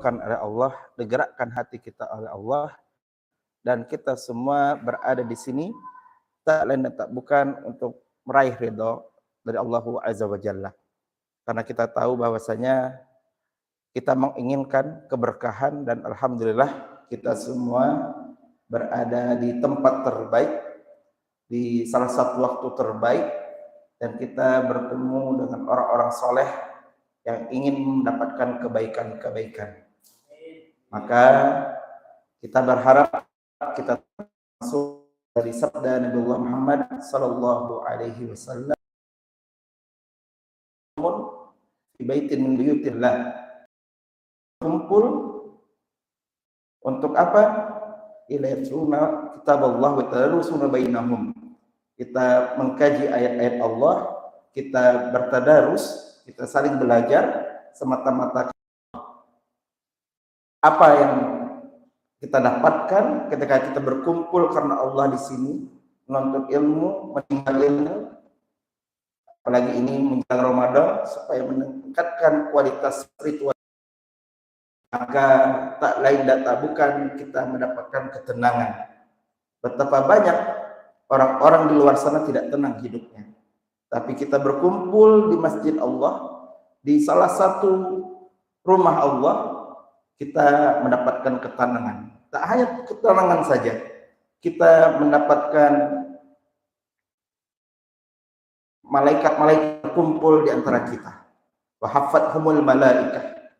dimudahkan oleh Allah, digerakkan hati kita oleh Allah, dan kita semua berada di sini tak lain dan tak bukan untuk meraih ridho dari Allah Azza wa Jalla. Karena kita tahu bahwasanya kita menginginkan keberkahan, dan alhamdulillah kita semua berada di tempat terbaik, di salah satu waktu terbaik, dan kita bertemu dengan orang-orang soleh yang ingin mendapatkan kebaikan-kebaikan. Maka kita berharap kita masuk dari sabda Nabi Muhammad sallallahu alaihi wasallam, di baitin min buyutillah, kumpul untuk apa? Ila yatluna kitaballah wa tadarusuna bainahum. Kita mengkaji ayat-ayat Allah, kita bertadarus, kita saling belajar semata-mata apa yang kita dapatkan ketika kita berkumpul karena Allah di sini, menuntut ilmu, menimba ilmu, apalagi ini menjelang Ramadan, supaya meningkatkan kualitas spiritual. Maka tak lain dan tak bukan kita mendapatkan ketenangan. Betapa banyak orang-orang di luar sana tidak tenang hidupnya, tapi kita berkumpul di masjid Allah, di salah satu rumah Allah, kita mendapatkan ketenangan. Tak hanya ketenangan saja, kita mendapatkan malaikat-malaikat kumpul di antara kita. Wa haffathumul malaikah,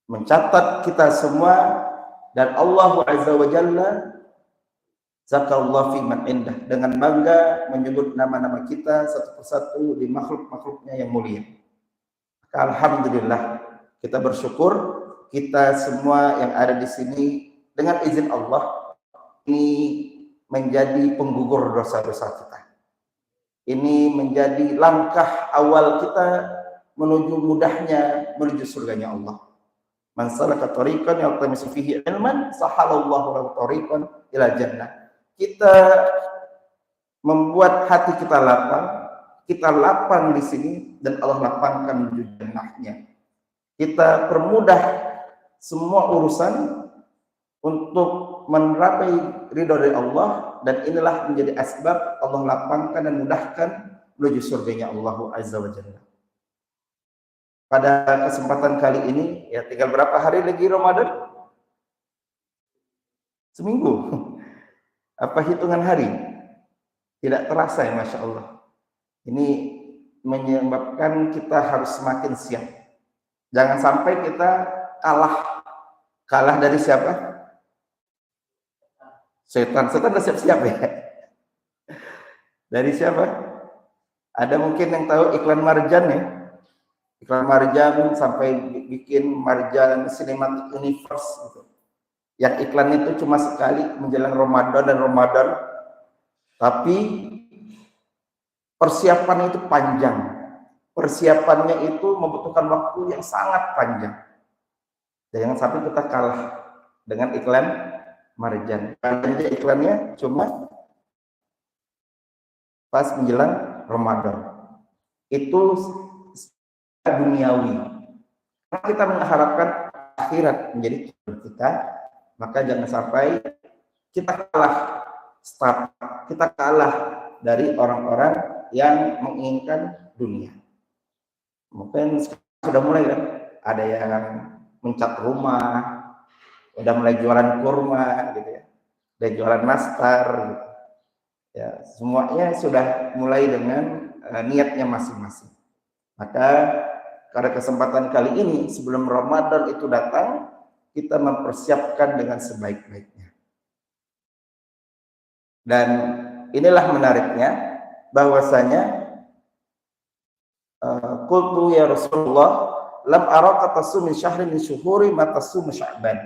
mencatat kita semua, dan Allah Azza wa Jalla zakarallahu fi man indah, dengan bangga menyebut nama-nama kita satu persatu di makhluk-makhluknya yang mulia. Maka alhamdulillah kita bersyukur, kita semua yang ada di sini dengan izin Allah ini menjadi penggugur dosa-dosa kita. Ini menjadi langkah awal kita menuju mudahnya menuju surganya Allah. Man salaka tariqan yaltamisu fihi ilman sahalallahu lahu tariqan ila jannah. Kita membuat hati kita lapang di sini, dan Allah lapangkan menuju jannahnya. Kita permudah semua urusan untuk menerapai ridho dari Allah, dan inilah menjadi asbab Allah lapangkan dan mudahkan menuju surganya Allah Azza wa Jalla. Pada kesempatan kali ini, ya tinggal berapa hari lagi Ramadan? Seminggu. Apa hitungan hari? Tidak terasa ya, Masya Allah. Ini menyebabkan kita harus semakin siap. Jangan sampai kita kalah dari siapa? Setan sudah siap-siap ya. Dari siapa? Ada mungkin yang tahu iklan Marjan ya? Iklan Marjan sampai bikin Marjan Cinematic Universe gitu. Yang iklan itu cuma sekali menjelang Ramadan dan Ramadan, tapi persiapan itu panjang. Persiapannya itu membutuhkan waktu yang sangat panjang. Jangan sampai kita kalah dengan iklan Marjan. Iklannya cuma pas menjelang Ramadan. Itu duniawi. Karena kita mengharapkan akhirat menjadi tujuan kita, maka jangan sampai kita kalah dari orang-orang yang menginginkan dunia. Mungkin sudah mulai kan, ada yang mencat rumah, udah mulai jualan kurma gitu ya, dan jualan nastar gitu. Ya, semuanya sudah mulai dengan niatnya masing-masing. Maka pada kesempatan kali ini sebelum Ramadan itu datang, kita mempersiapkan dengan sebaik-baiknya. Dan inilah menariknya, bahwasanya qultu ya Rasulullah lam araka tasum min syahrin min syuhuri ma tasum Sya'ban.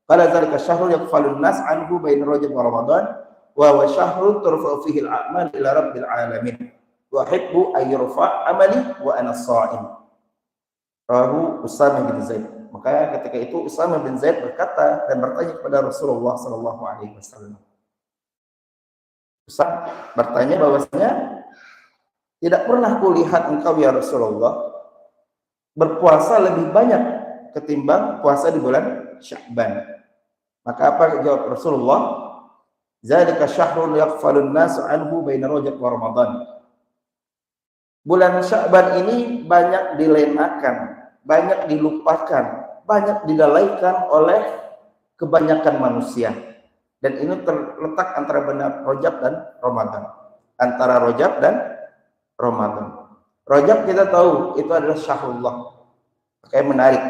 Qala dzalika syahrun yaqfalun nas anhu bain Rajab wa Ramadan wa huwa syahrun turfa'u fihi al-a'mal ila rabbil alamin. Wa uhibbu ay yurfa' amali wa ana sha'im. Rawahu Usamah bin Zaid. Maka ketika itu Usamah bin Zaid berkata dan bertanya kepada Rasulullah sallallahu alaihi wasallam. Usamah bertanya bahwasanya, tidak pernah kulihat engkau ya Rasulullah berpuasa lebih banyak ketimbang puasa di bulan Sya'ban. Maka apa jawab Rasulullah? Zalika syahrun yaghfalun nasu anhu baina Rajab wa Ramadan. Bulan Sya'ban ini banyak dilenakan, banyak dilupakan, banyak dilalaikan oleh kebanyakan manusia. Dan ini terletak antara benar Rajab dan Ramadan. Antara Rajab dan Ramadan. Rajab kita tahu itu adalah syahrullah. Kayak menarik.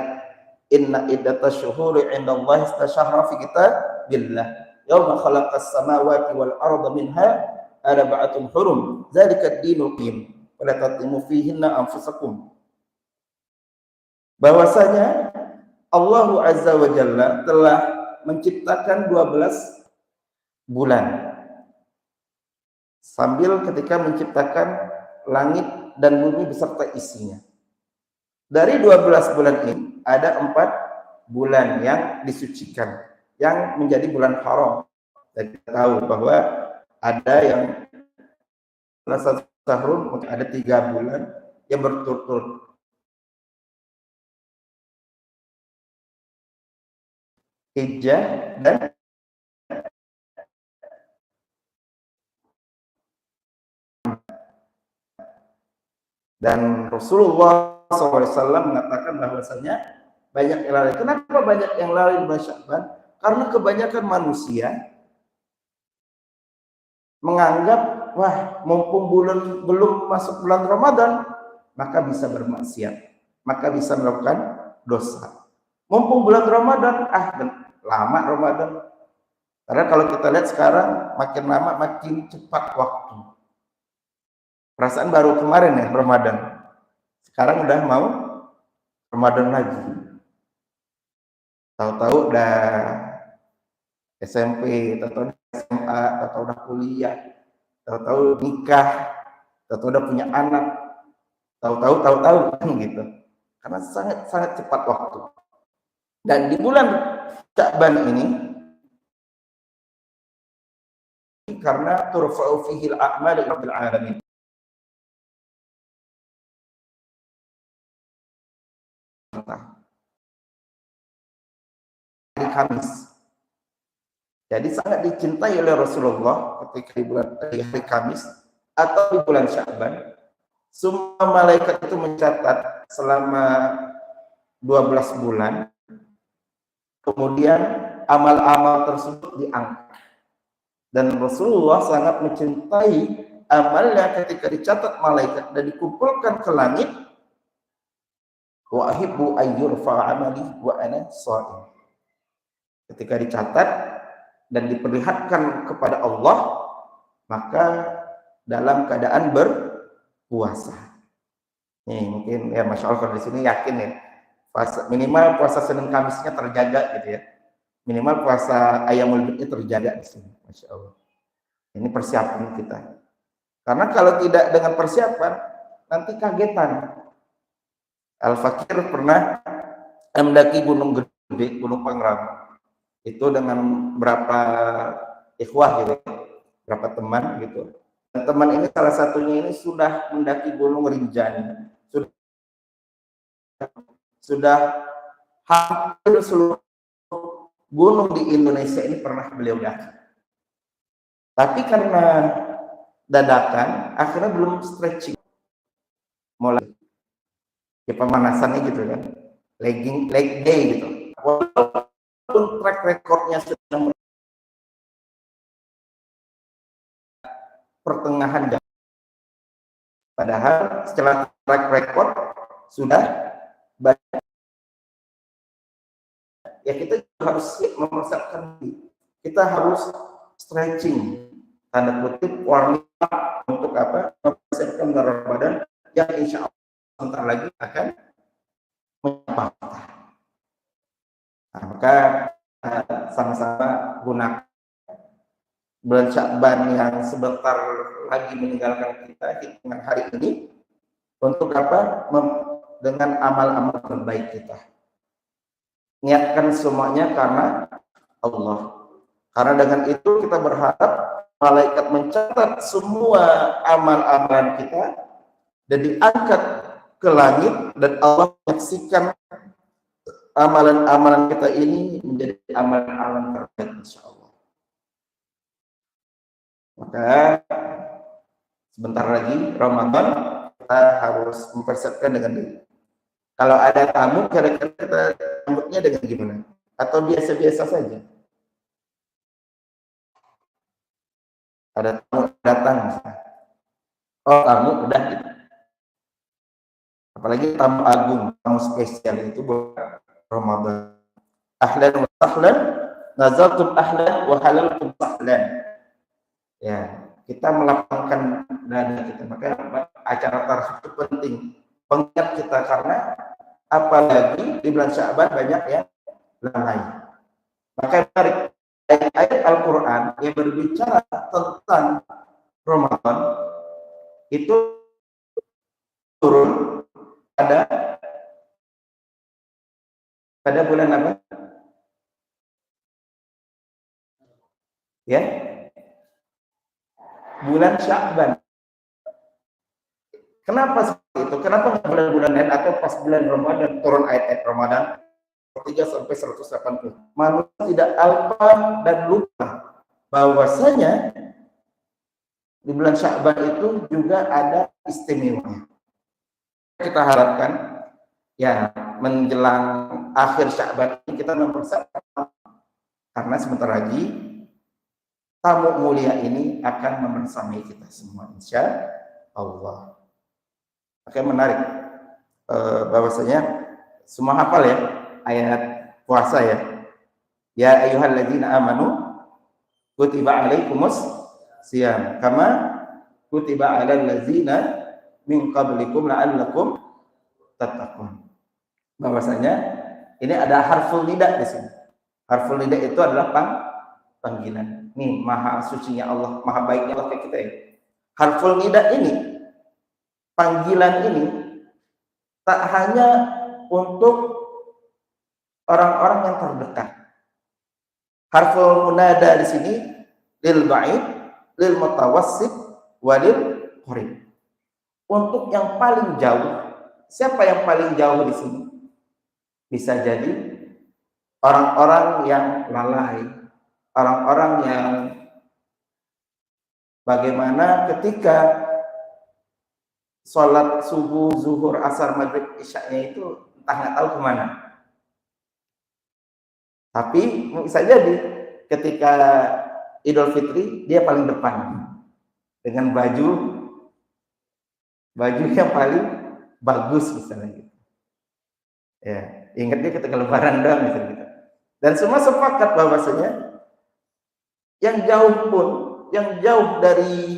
Inna iddatash syuhuri 'indallahi istashahra fi kitabillah. Yauma khalaqas samawati wal arda minha arba'atun hurum. Dzalika ad-dinul qayyim. Wala tatimu fihinna anfusakum. Bahwasanya Allah Azza wa Jalla telah menciptakan 12 bulan. Sambil ketika menciptakan langit dan bumi beserta isinya. Dari 12 bulan ini ada 4 bulan yang disucikan, yang menjadi bulan haram. Dan kita tahu bahwa ada yang satu tahun, ada 3 bulan yang berturut-turut. Hijjah dan Rasulullah SAW mengatakan bahwasanya banyak yang lalai. Kenapa banyak yang lalai di bulan Sya'ban? Karena kebanyakan manusia menganggap, wah, mumpung belum masuk bulan Ramadan, maka bisa bermaksiat, maka bisa melakukan dosa. Mumpung bulan Ramadan, lama Ramadan. Karena kalau kita lihat sekarang, makin lama makin cepat waktu. Perasaan baru kemarin ya Ramadan. Sekarang udah mau Ramadan lagi. Tahu-tahu udah SMP, tahu-tahu udah SMA, tahu-tahu udah kuliah, tahu-tahu nikah, tahu-tahu udah punya anak, tahu-tahu gitu. Karena sangat cepat waktu. Dan di bulan Sya'ban ini, karena turfa'u fihi al-a'mal rabbil alamin. Hari Kamis. Jadi sangat dicintai oleh Rasulullah ketika di hari Kamis atau di bulan Sya'ban. Semua malaikat itu mencatat selama 12 bulan. Kemudian amal-amal tersebut diangkat. Dan Rasulullah sangat mencintai amalnya ketika dicatat malaikat dan dikumpulkan ke langit. Wa ahibbu ayyurfa amali wa ana sha'im. Ketika dicatat dan diperlihatkan kepada Allah, maka dalam keadaan berpuasa. Nih mungkin ya Masya Allah kalau di sini yakin ya, minimal puasa Senin Kamisnya terjaga gitu ya. Minimal puasa Ayyamul Bid'nya terjaga di sini. Masya Allah. Ini persiapan kita. Karena kalau tidak dengan persiapan, nanti kagetan. Al-Fakir pernah mendaki Gunung Gede, Gunung Pangrango. Itu dengan berapa ikhwah gitu, berapa teman gitu. Dan teman ini salah satunya ini sudah mendaki Gunung Rinjani. Sudah hampir seluruh gunung di Indonesia ini pernah beliau daki. Tapi karena dadakan, akhirnya belum stretching. Mulai ya pemanasannya gitu kan, leg day gitu. Walaupun track recordnya sudah pertengahan jam, padahal setelah track record sudah banyak. Ya kita harus mempersiapkan diri. Kita harus stretching, tanda kutip warming up untuk apa? Mempersiapkan Ramadan yang insya Allah sebentar lagi akan menyapa. Nah, maka sama-sama gunakan bulan Sya'ban yang sebentar lagi meninggalkan kita hitungan hari ini untuk apa? Dengan amal-amal terbaik kita. Niatkan semuanya karena Allah. Karena dengan itu kita berharap malaikat mencatat semua amal-amalan kita dan diangkat ke langit dan Allah menyaksikan amalan-amalan kita ini menjadi amalan-amalan terbaik insyaallah. Maka sebentar lagi Ramadan, kita harus mempersiapkan dengan diri. Kalau ada tamu, kira-kira kita sambutnya dengan gimana? Atau biasa-biasa saja? Ada tamu datang, oh tamu udah gitu. Apalagi tamu agung, tamu spesial itu buat Ramadan. Ahlan wa sahlan, nazaltum ahlan wa halaltum sahlan. Ya, kita melapangkan dada kita. Maka acara tarawih itu penting. Pengingat kita karena apalagi di bulan Sya'ban banyak yang lalai. Maka dari ayat Al-Quran yang berbicara tentang Ramadan itu turun pada bulan apa? Ya, bulan Sya'ban. Kenapa seperti itu? Kenapa bulan-bulan lain atau pas bulan Ramadan turun ayat-ayat Ramadan 3 sampai 180? Manusia tidak alpa dan lupa bahwasanya di bulan Sya'ban itu juga ada istimewanya. Kita harapkan ya menjelang akhir Sya'ban ini kita mempersiapkan, karena sebentar lagi tamu mulia ini akan membersamai kita semua insya Allah. Oke, menarik bahwasanya semua hafal ya ayat puasa ya. Ya ayyuhalladzina amanu kutiba alaikumus siyam kama kutiba alal ladzina min qablikum la'allakum tattaqun. Bahwasanya ini ada harful nida di sini. Harful nida itu adalah panggilan. Nih, maha sucinya Allah, maha baiknya Allah ke kita ya. Harful nida ini, panggilan ini tak hanya untuk orang-orang yang terdekat. Harful munada di sini lil ba'id, lil mutawassit, walil qarib. Untuk yang paling jauh. Siapa yang paling jauh di sini? Bisa jadi orang-orang yang lalai, orang-orang yang bagaimana ketika sholat subuh, zuhur, asar, maghrib, isya-nya itu entah nggak tahu kemana. Tapi bisa jadi ketika Idul Fitri dia paling depan dengan baju yang paling bagus misalnya gitu. Ya, ingatnya ketika Lebaran doang misalnya gitu. Dan semua sepakat bahwasanya yang jauh dari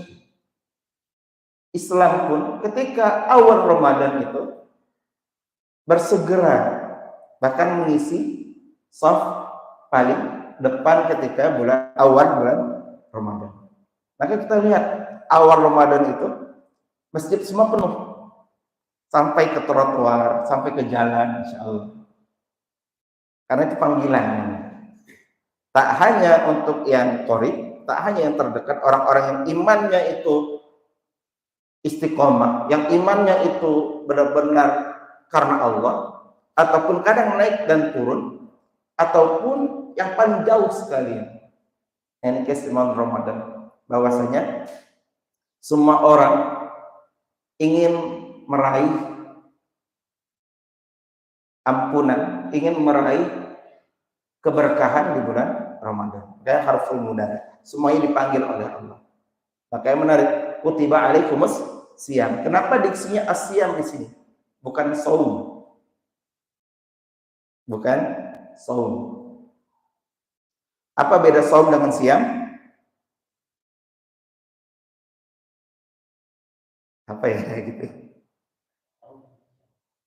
Islam pun ketika awal Ramadan itu bersegera bahkan mengisi shaf paling depan ketika awal bulan Ramadan. Maka kita lihat awal Ramadan itu masjid semua penuh sampai ke trotoar, sampai ke jalan insyaallah. Karena itu panggilan. Tak hanya untuk yang qarib, tak hanya yang terdekat, orang-orang yang imannya itu istiqomah, yang imannya itu benar-benar karena Allah, ataupun kadang naik dan turun, ataupun yang paling jauh sekali. Ini keistimewaan Ramadan, bahwasanya semua orang ingin meraih ampunan, ingin meraih keberkahan di bulan Ramadan. Dan harful munada, semuanya dipanggil oleh Allah. Makanya menarik, kutiba alaikumus siyam. Kenapa diksinya asyam di sini? Bukan saum. Bukan saum. Apa beda saum dengan siam? Apa ya gitu?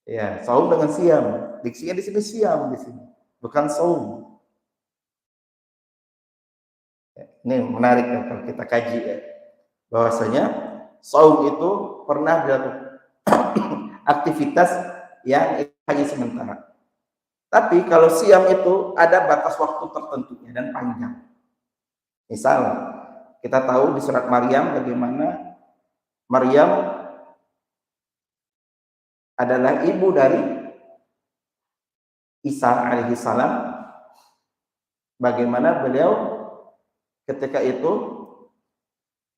Ya, saum dengan siam. Diksinya di sini siam di sini, bukan saum. Ini menarik ya, kalau kita kaji ya, bahwasanya saum itu pernah dilakukan aktivitas yang hanya sementara. Tapi kalau siam itu ada batas waktu tertentunya dan panjang. Misal kita tahu di surat Maryam bagaimana Maryam adalah ibu dari Isa alaihi salam, bagaimana beliau ketika itu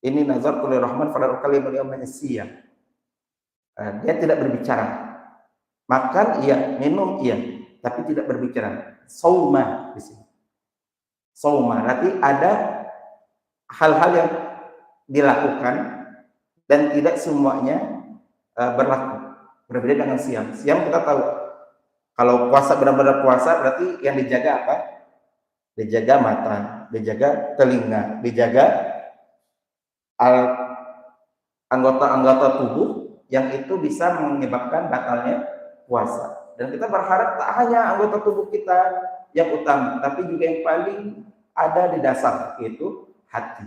ini nazar kulir rahman fala ukallimu al-yawma insiya. Dia tidak berbicara. Makan iya, minum iya, tapi tidak berbicara. Sauma di sini. Sauma berarti ada hal-hal yang dilakukan dan tidak semuanya berlaku. Berbeda dengan siam. Siam kita tahu kalau puasa benar-benar puasa berarti yang dijaga apa? Dijaga mata, dijaga telinga, dijaga anggota-anggota tubuh yang itu bisa menyebabkan batalnya puasa. Dan kita berharap tak hanya anggota tubuh kita yang utama, tapi juga yang paling ada di dasar, yaitu hati.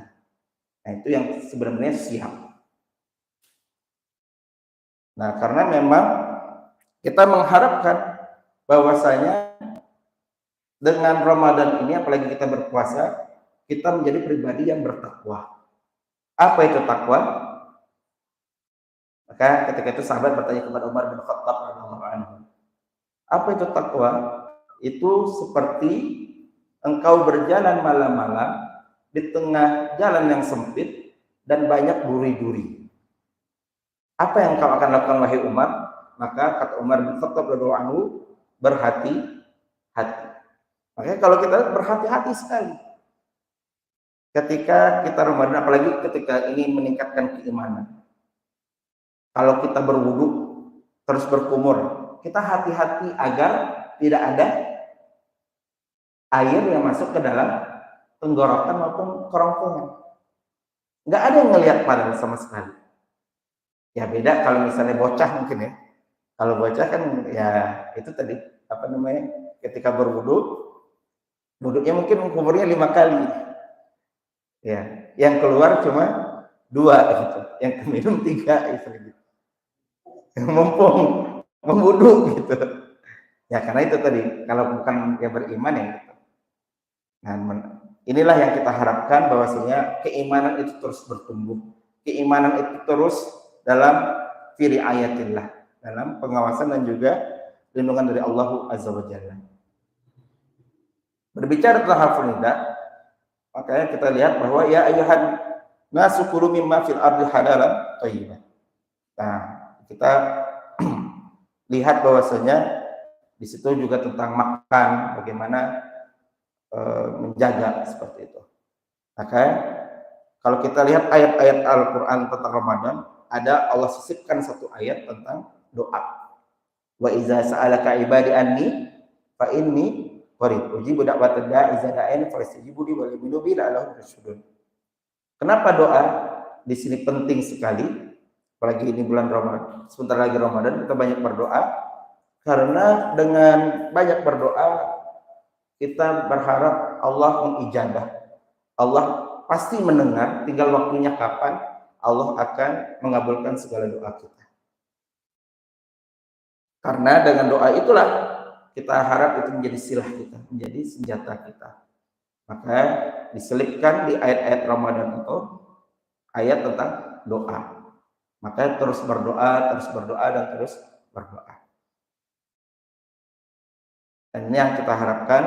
Nah, itu yang sebenarnya siap. Nah, karena memang kita mengharapkan bahwasanya dengan Ramadan ini, apalagi kita berpuasa, kita menjadi pribadi yang bertakwa. Apa itu takwa? Maka ketika itu sahabat bertanya kepada Umar bin Khattab radhiyallahu anhu, apa itu takwa? Itu seperti engkau berjalan malam-malam di tengah jalan yang sempit dan banyak duri-duri. Apa yang engkau akan lakukan wahai Umar? Maka kata Umar bin Khattab radhiyallahu anhu, berhati-hati. Makanya kalau kita berhati-hati sekali ketika kita Ramadan, apalagi ketika ini meningkatkan keimanan. Kalau kita berwudu terus berkumur, kita hati-hati agar tidak ada air yang masuk ke dalam tenggorokan maupun kerongkongan. Nggak ada yang ngelihat padahal sama sekali. Ya beda kalau misalnya bocah mungkin ya. Kalau bocah kan ya itu tadi apa namanya, ketika berwudu, wudunya mungkin umurnya 5 kali. Ya, yang keluar cuma 2 gitu, yang minum 3 gitu. Mumpung memwudu gitu. Ya karena itu tadi, kalau bukan yang beriman ya gitu. Nah, inilah yang kita harapkan, bahwasanya keimanan itu terus bertumbuh. Keimanan itu terus dalam fi riayatillah, dalam pengawasan dan juga lindungan dari Allah Azza wa Jalla. Berbicara tentang hal furida, makanya kita lihat bahwa ya ayuhan nasu kulu mimma fil ardi halalan thayyiban. Nah, kita lihat bahwasanya di situ juga tentang makan, bagaimana menjaga seperti itu. Maka kalau kita lihat ayat-ayat Al-Quran tentang Ramadan, ada Allah sisipkan satu ayat tentang doa. Wa iza sa'alaka ibadi anni fa inni qarib ujibu da'watad da'i iza da'ani fastajibu li wa yu'minu bi la'allahum yarshudun. Kenapa doa di sini penting sekali? Apalagi ini bulan Ramadan, sebentar lagi Ramadan, kita banyak berdoa. Karena dengan banyak berdoa, kita berharap Allah mengijabah. Allah pasti mendengar, tinggal waktunya kapan Allah akan mengabulkan segala doa kita. Karena dengan doa itulah kita harap itu menjadi silah kita, menjadi senjata kita. Maka diselipkan di ayat-ayat Ramadan itu ayat tentang doa. Maka terus berdoa dan terus berdoa. Dan ini yang kita harapkan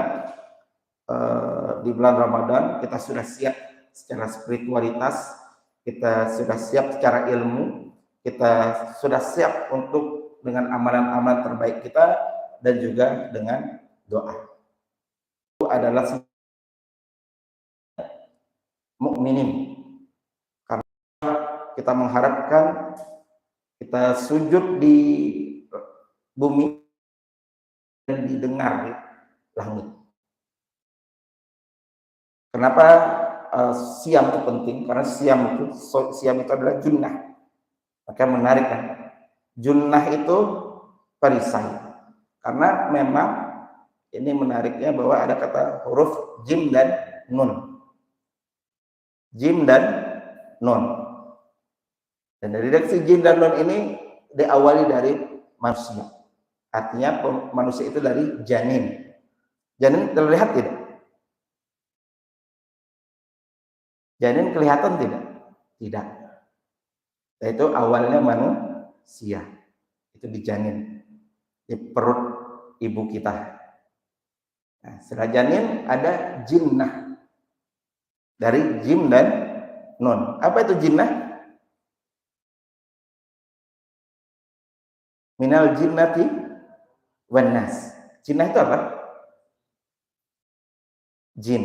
di bulan Ramadan, kita sudah siap secara spiritualitas, kita sudah siap secara ilmu, kita sudah siap untuk dengan amalan-amalan terbaik kita dan juga dengan doa. Itu adalah mukminin. Karena kita mengharapkan kita sujud di bumi dan didengar di langit. Kenapa siam itu penting? Karena siam itu adalah junnah. Maka menarik kan? Junnah itu perisai. Karena memang ini menariknya bahwa ada kata huruf jim dan nun. Jim dan nun. Dan dari redaksi jim dan nun ini diawali dari manusia. Artinya manusia itu dari janin. Janin terlihat tidak? Janin kelihatan tidak? Tidak. Itu awalnya manusia. Itu di janin, di perut ibu kita. Nah, setelah janin ada jinnah. Dari jim dan nun. Apa itu jinnah? Minal jinnati wan nas. Jinnah itu apa? Jin.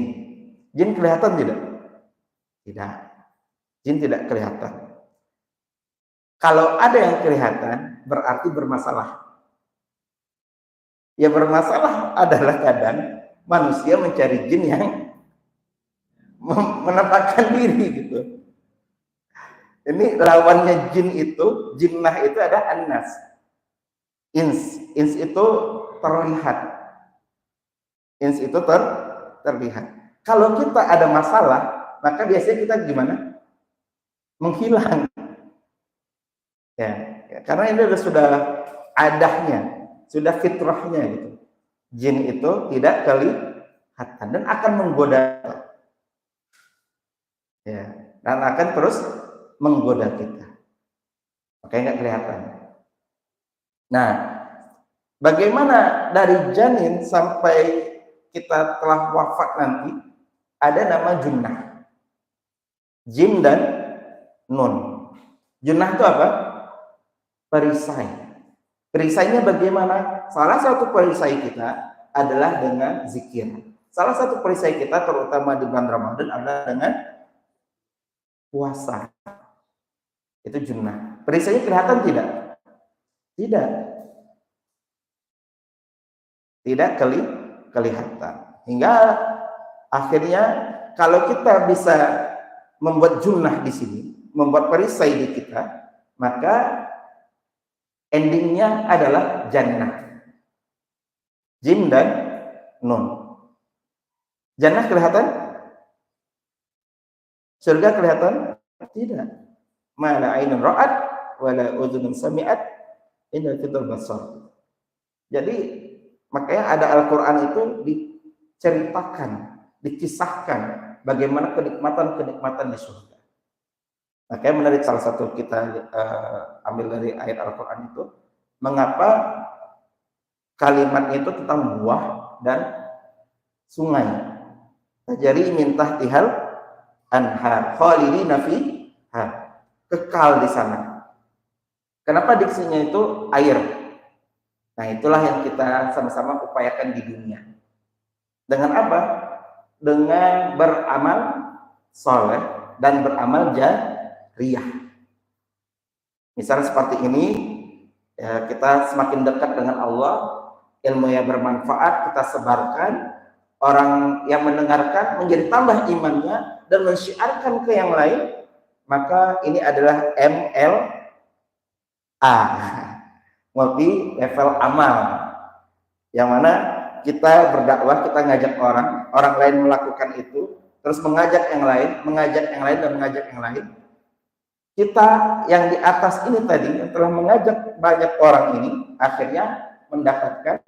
Jin kelihatan tidak? Tidak. Jin tidak kelihatan. Kalau ada yang kelihatan, berarti bermasalah. Ya bermasalah adalah kadang manusia mencari jin yang menampakkan diri gitu. Ini lawannya jin itu, jinnah itu ada annas. Ins itu terlihat. Ins itu terlihat. Kalau kita ada masalah, maka biasanya kita gimana? Menghilang. Ya, karena ini sudah adahnya, sudah fitrahnya gitu. Jin itu tidak kelihatan dan akan menggoda. Ya, dan akan terus menggoda kita. Makanya nggak kelihatan. Nah, bagaimana dari janin sampai kita telah wafat nanti ada nama junnah. Jim dan nun. Junnah itu apa? Perisai. Perisainya bagaimana? Salah satu perisai kita adalah dengan zikir. Salah satu perisai kita terutama di bulan Ramadan adalah dengan puasa. Itu junnah. Perisainya kelihatan tidak? Tidak. Tidak kelihatan. Hingga akhirnya kalau kita bisa membuat junnah di sini, membuat perisai di kita, maka endingnya adalah jannah. Jim dan nun. Jannah kelihatan? Surga kelihatan? Tidak. Ma la ainun ra'at wa la udhunun sami'at illa fitul basar. Jadi makanya ada Al-Qur'an itu diceritakan, dikisahkan bagaimana kenikmatan-kenikmatan di surga. Makanya menarik salah satu kita ambil dari ayat Al-Qur'an itu, mengapa kalimat itu tentang buah dan sungai. Tajari min tahtihal anhar khalidina fiha, kekal di sana. Kenapa diksinya itu air? Nah, itulah yang kita sama-sama upayakan di dunia. Dengan apa? Dengan beramal soleh dan beramal jariyah. Misalnya seperti ini, ya, kita semakin dekat dengan Allah, ilmu yang bermanfaat kita sebarkan, orang yang mendengarkan menjadi tambah imannya dan mensyiarkan ke yang lain, maka ini adalah MLA, multi level amal, yang mana kita berdakwah, kita ngajak orang lain melakukan itu, terus mengajak yang lain, dan mengajak yang lain. Kita yang di atas ini tadi, yang telah mengajak banyak orang ini, akhirnya mendapatkan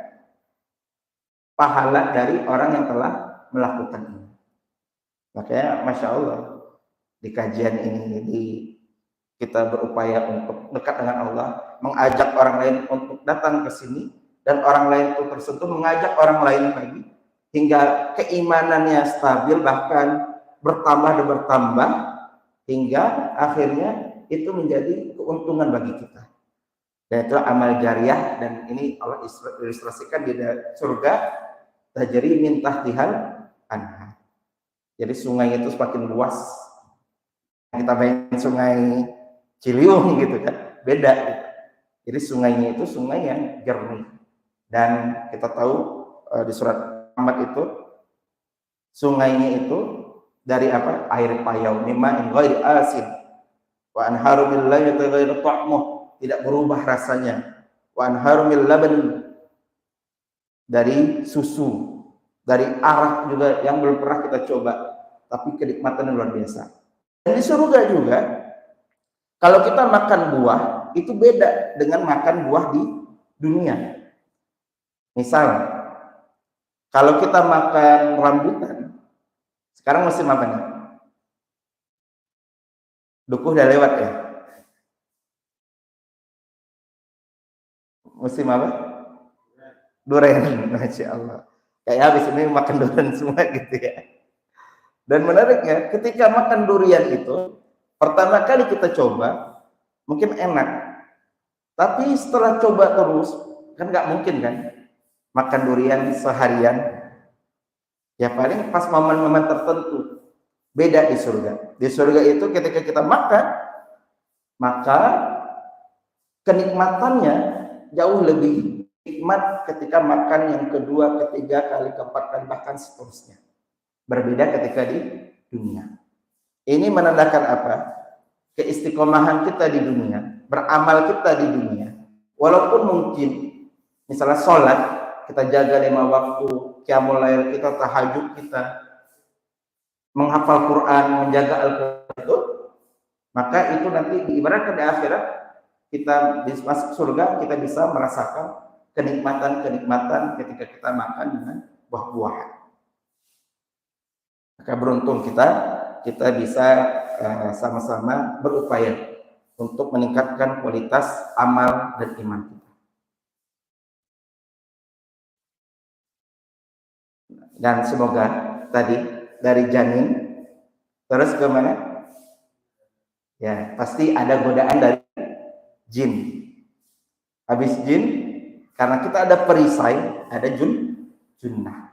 pahala dari orang yang telah melakukan ini. Makanya Masya Allah, di kajian ini kita berupaya untuk dekat dengan Allah, mengajak orang lain untuk datang ke sini, dan orang lain itu tersentuh, mengajak orang lain lagi, hingga keimanannya stabil, bahkan bertambah dan bertambah, hingga akhirnya itu menjadi keuntungan bagi kita. Dan itu amal jariah, dan ini Allah ilustrasikan di surga, tajri min tahtihal anhar. Jadi sungai itu semakin luas. Kita bayangin sungai Ciliwung gitu kan, beda. Jadi sungainya itu sungai yang jernih. Dan kita tahu di surat Muhammad itu sungainya itu dari apa? Air payau, mimma in ghairi asin wa anharu min la yataghayyaru ta'muh, tidak berubah rasanya. Wa anharu min laban, dari susu, dari arak juga yang belum pernah kita coba, tapi kenikmatan yang luar biasa. Dan di surga juga, kalau kita makan buah itu beda dengan makan buah di dunia. Misal, kalau kita makan rambutan, sekarang musim apa nih? Dukuh udah lewat ya? Musim apa? Duren, Masya Allah. Kayak habis ini makan durian semua gitu ya. Dan menariknya, ketika makan durian itu, pertama kali kita coba, mungkin enak. Tapi setelah coba terus, kan nggak mungkin kan, makan durian seharian. Ya paling pas momen-momen tertentu. Beda di surga. Di surga itu ketika kita makan, maka kenikmatannya jauh lebih nikmat ketika makan yang kedua, ketiga kali, keempat kali, bahkan seterusnya. Berbeda ketika di dunia. Ini menandakan apa? Keistiqomahan kita di dunia, beramal kita di dunia. Walaupun mungkin, misalnya sholat, kita jaga 5 waktu, qiyamul lail kita, tahajud kita, menghafal Quran, menjaga Al-Quran itu, maka itu nanti diibaratkan di akhirat, kita masuk surga, kita bisa merasakan kenikmatan-kenikmatan ketika kita makan dengan buah-buahan. Maka beruntung kita bisa sama-sama berupaya untuk meningkatkan kualitas amal dan iman kita. Dan semoga tadi dari janin terus ke mana? Ya, pasti ada godaan dari jin. Habis jin, karena kita ada perisai, ada junnah.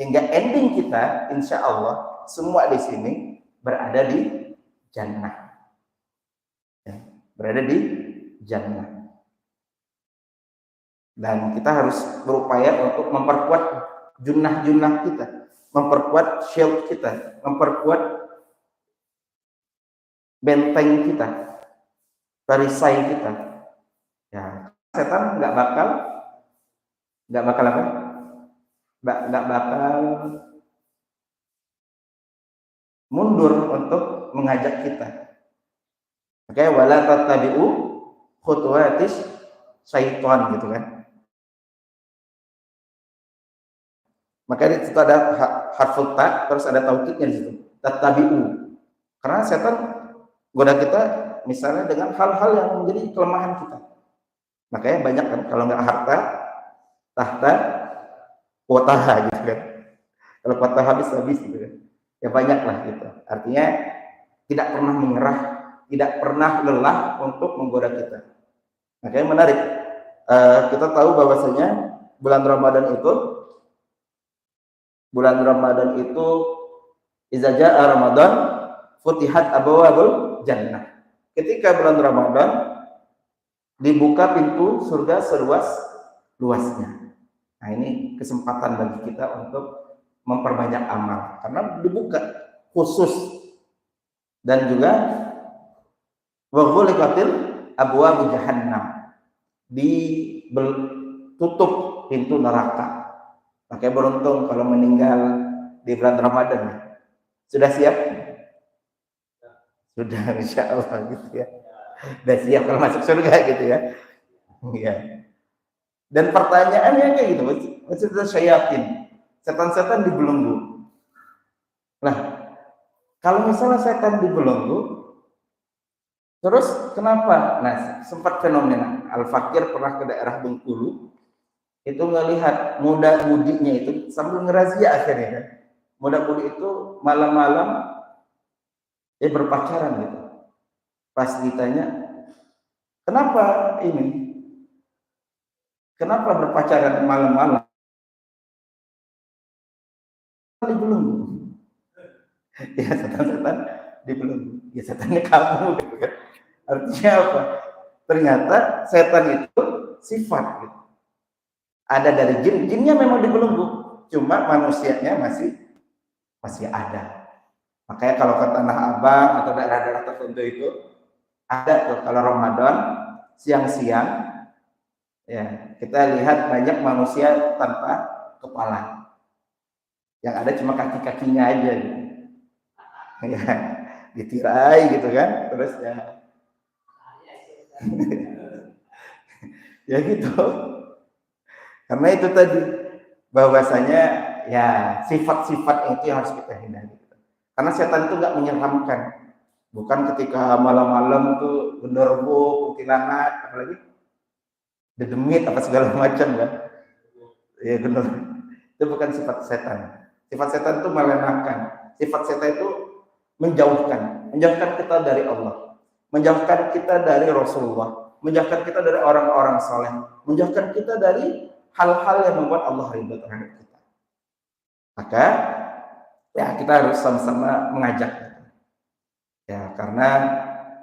Hingga ending kita, insya Allah, semua di sini berada di jannah. Ya, berada di jannah. Dan kita harus berupaya untuk memperkuat junnah-junnah kita, memperkuat shield kita, memperkuat benteng kita, perisai kita. Ya, setan nggak bakal apa? Nggak bakal mundur untuk mengajak kita. Oke, wala tattabi'u khutuwatis syaitan gitu kan. Maka di situ ada harful ta, terus ada taukidnya di situ. Tattabi'u. Karena setan goda kita misalnya dengan hal-hal yang menjadi kelemahan kita. Makanya banyak kan, kalau nggak harta, tahta, kuotaha gitu kan. Kalau kuotaha habis gitu kan. Ya banyak lah gitu. Artinya tidak pernah menyerah, tidak pernah lelah untuk menggoda kita. Makanya menarik. Kita tahu bahwasanya bulan Ramadan itu iza jaa Ramadan futihat abwaabul jannah. Ketika bulan Ramadan dibuka pintu surga seluas-luasnya. Nah, ini kesempatan bagi kita untuk memperbanyak amal karena dibuka khusus, dan juga wa ghulqatil abwaab jahannam, ditutup pintu neraka. Makanya beruntung kalau meninggal di bulan Ramadan. Sudah siap? Sudah, insya Allah gitu ya. Sudah siap kalau masuk surga gitu ya. Iya. Dan pertanyaannya kayak gitu, maksudnya syayatin, setan-setan dibelenggu. Nah, kalau misalnya setan dibelenggu, terus kenapa? Nah, sempat fenomena Al-Fakir pernah ke daerah Bengkulu, itu ngelihat muda-mudinya itu sambil ngerazia akhirnya kan. Muda-mudi itu malam-malam berpacaran gitu. Pas ditanya, kenapa ini? Kenapa berpacaran malam-malam? Dibelenggu. Ya setan-setan dibelenggu. Ya setannya kamu gitu kan. Artinya apa? Ternyata setan itu sifat gitu. Ada dari jin, jinnya memang dibelenggu, cuma manusianya masih ada. Makanya kalau ke Tanah Abang atau daerah-daerah tertentu itu ada tuh kalau Ramadan siang-siang ya kita lihat banyak manusia tanpa kepala, yang ada cuma kaki-kakinya aja gitu. Ya ditirai gitu kan, terus ya ya gitu. Karena itu tadi bahwasanya ya sifat-sifat itu yang harus kita hindari. Karena setan itu nggak menyeramkan. Bukan ketika malam-malam tuh genderuwo, kuntilanak, apalagi dedemit apa segala macam kan. Ya benar. Itu bukan sifat setan. Sifat setan itu melemahkan. Sifat setan itu menjauhkan kita dari Allah, menjauhkan kita dari Rasulullah, menjauhkan kita dari orang-orang saleh, menjauhkan kita dari hal-hal yang membuat Allah ridha terhadap kita. Maka ya kita harus sama-sama mengajak. Ya, karena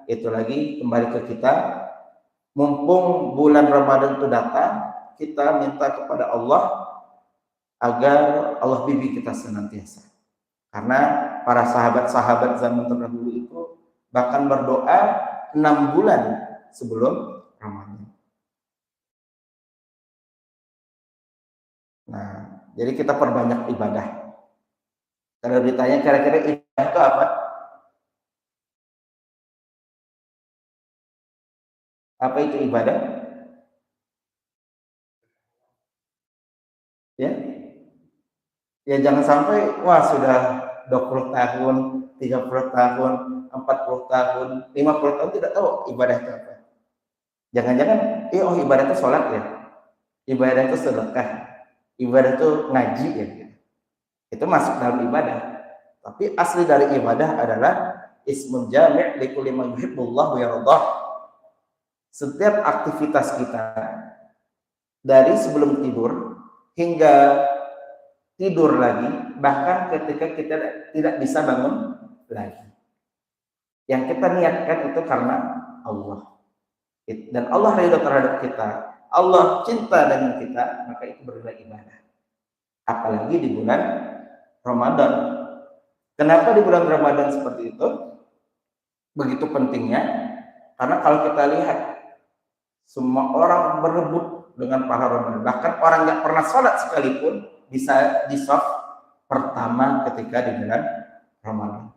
itu lagi kembali ke kita, mumpung bulan Ramadan itu datang, kita minta kepada Allah agar Allah bimbing kita senantiasa. Karena para sahabat-sahabat zaman terdahulu itu bahkan berdoa 6 bulan sebelum Ramadan. Nah, jadi kita perbanyak ibadah. Kalau ditanya kira-kira ibadah itu apa? Apa itu ibadah? Ya, ya jangan sampai wah sudah 20 tahun, 30 tahun, 40 tahun, 50 tahun tidak tahu ibadah itu apa. Jangan-jangan ibadah itu sholat ya, ibadah itu sedekah, ibadah itu ngaji ya. Itu masuk dalam ibadah. Tapi asli dari ibadah adalah ismun jami' likulli ma yuhibbullah wa yardah. Setiap aktivitas kita dari sebelum tidur hingga tidur lagi, bahkan ketika kita tidak bisa bangun lagi, yang kita niatkan itu karena Allah, dan Allah ridha terhadap kita, Allah cinta dengan kita, maka itu berupa ibadah. Apalagi di bulan Ramadan. Kenapa di bulan Ramadan seperti itu? Begitu pentingnya, karena kalau kita lihat semua orang berebut dengan pahala Ramadan, bahkan orang yang pernah sholat sekalipun bisa di saf pertama ketika di bulan Ramadan.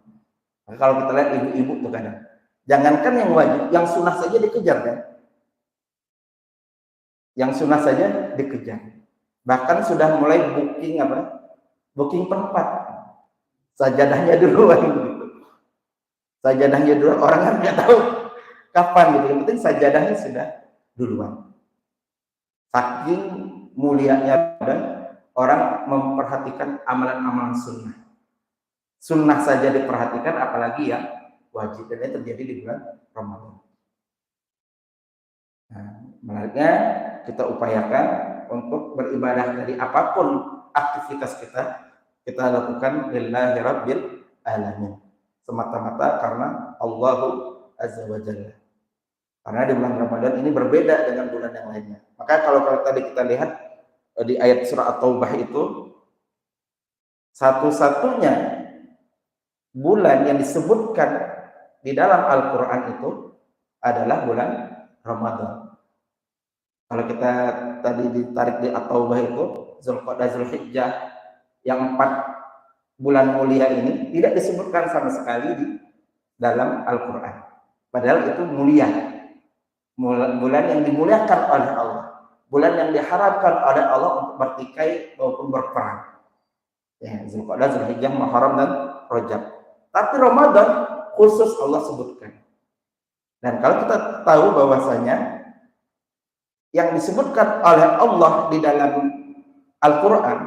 Maka kalau kita lihat ibu-ibu tuh kadang, jangankan yang wajib, yang sunnah saja dikejar kan? Yang sunnah saja dikejar. Bahkan sudah mulai booking booking tempat, sajadahnya duluan gitu. Sajadahnya duluan, orang kan nggak tahu kapan gitu. Yang penting sajadahnya sudah duluan. Saking mulianya dan orang memperhatikan amalan-amalan sunnah. Sunnah saja diperhatikan, apalagi yang wajib. Dan itu terjadi di bulan Ramadan. Nah, menariknya kita upayakan untuk beribadah dari apapun aktivitas kita lakukan lillahi rabbil alamin, semata-mata karena Allahu azza wa jalla. Karena di bulan Ramadan ini berbeda dengan bulan yang lainnya. Maka kalau tadi kita lihat di ayat surah At-Taubah itu, satu-satunya bulan yang disebutkan di dalam Al-Quran itu adalah bulan Ramadan. Kalau kita tadi ditarik di At-Taubah itu, Zulqa'dah, Zulhijjah, yang 4 bulan mulia ini tidak disebutkan sama sekali di dalam Al-Quran. Padahal itu mulia. Bulan yang dimuliakan oleh Allah. Bulan yang diharapkan oleh Allah untuk bertikai maupun berperang. Ya, Zulqa'dah, Zulhijjah, Muharram, dan Rajab. Tapi Ramadan khusus Allah sebutkan. Dan kalau kita tahu bahwasanya yang disebutkan oleh Allah di dalam Al-Quran